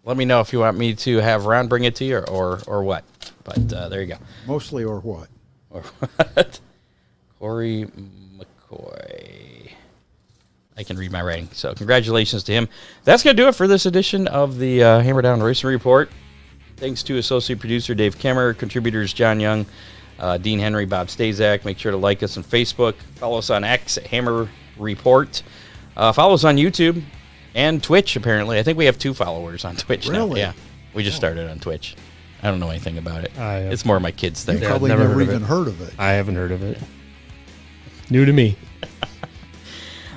Let me know if you want me to have Ron bring it to you or what. But there you go. Mostly or what? Or what? Corey McCoy. I can read my writing. So congratulations to him. That's going to do it for this edition of the Hammer Down Racing Report. Thanks to associate producer Dave Kemmer, contributors John Young, Dean Henry, Bob Stazak. Make sure to like us on Facebook. Follow us on X at Hammer Report. Follow us on YouTube and Twitch, apparently. I think we have 2 followers on Twitch now. Really? Yeah. We just started on Twitch. I don't know anything about it. I have- It's more my kids' thing. You Yeah, probably I've never never heard of even it. heard of it. I haven't heard of it. New to me.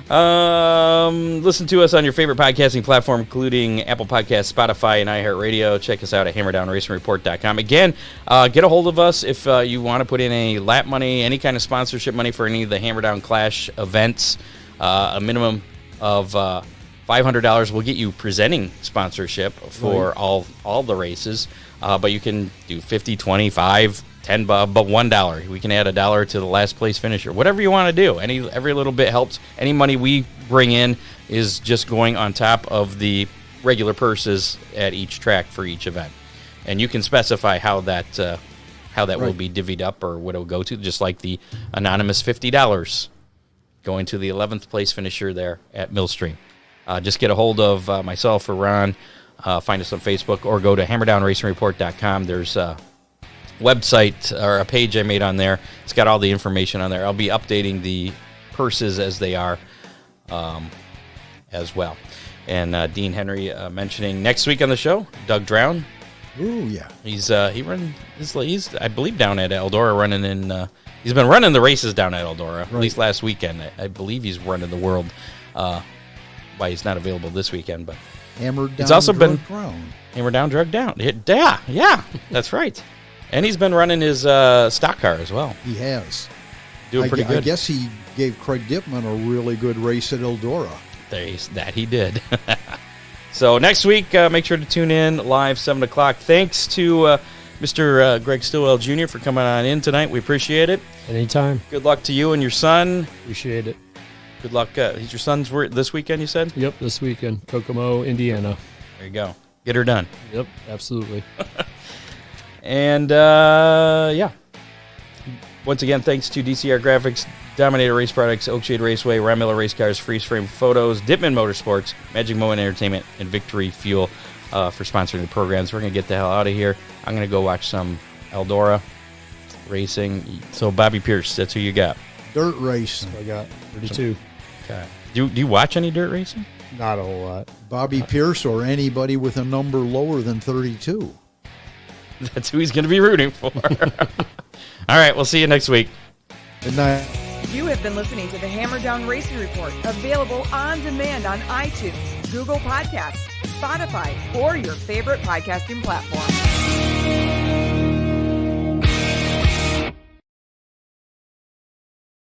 Listen to us on your favorite podcasting platform, including Apple Podcasts, Spotify, and iHeartRadio. Check us out at HammerdownRacingReport.com. Again, get a hold of us if you want to put in any lap money, any kind of sponsorship money for any of the Hammerdown Clash events. A minimum of $500 will get you presenting sponsorship for all the races. But you can do 50, 25, 10, but $1. We can add $1 to the last place finisher. Whatever you want to do. Every little bit helps. Any money we bring in is just going on top of the regular purses at each track for each event. And you can specify how that will be divvied up or what it will go to, just like the anonymous $50 going to the 11th place finisher there at Millstream. Just get a hold of myself or Ron. Find us on Facebook or go to HammerdownRacingReport.com. There's a website or a page I made on there. It's got all the information on there. I'll be updating the purses as they are as well. And Dean Henry mentioning next week on the show, Doug Drown. Ooh, yeah. He's I believe down at Eldora running in. He's been running the races down at Eldora at least last weekend. I believe he's running the world. Why he's not available this weekend, but Hammered down, it's also been drowned. Hammered down, drugged down. Yeah, that's right. And he's been running his stock car as well. He has. doing pretty good. I guess he gave Craig Dipman a really good race at Eldora. That he did. So next week, make sure to tune in live 7 o'clock. Thanks to Mr. Greg Stillwell Jr. for coming on in tonight. We appreciate it. Anytime. Good luck to you and your son. Appreciate it. Good luck. Your son's this weekend, you said? Yep, this weekend. Kokomo, Indiana. There you go. Get her done. Yep, absolutely. And, yeah. Once again, thanks to DCR Graphics, Dominator Race Products, Oakshade Raceway, Ramiller Race Cars, Freeze Frame Photos, Dipman Motorsports, Magic Moment Entertainment, and Victory Fuel for sponsoring the programs. We're going to get the hell out of here. I'm going to go watch some Eldora racing. So, Bobby Pierce, that's who you got. Dirt racing. I got 32. Okay. Do you watch any dirt racing? Not a whole lot. Bobby Pierce or anybody with a number lower than 32. That's who he's going to be rooting for. All right, we'll see you next week. Good night. You have been listening to the Hammer Down Racing Report, available on demand on iTunes, Google Podcasts, Spotify, or your favorite podcasting platform.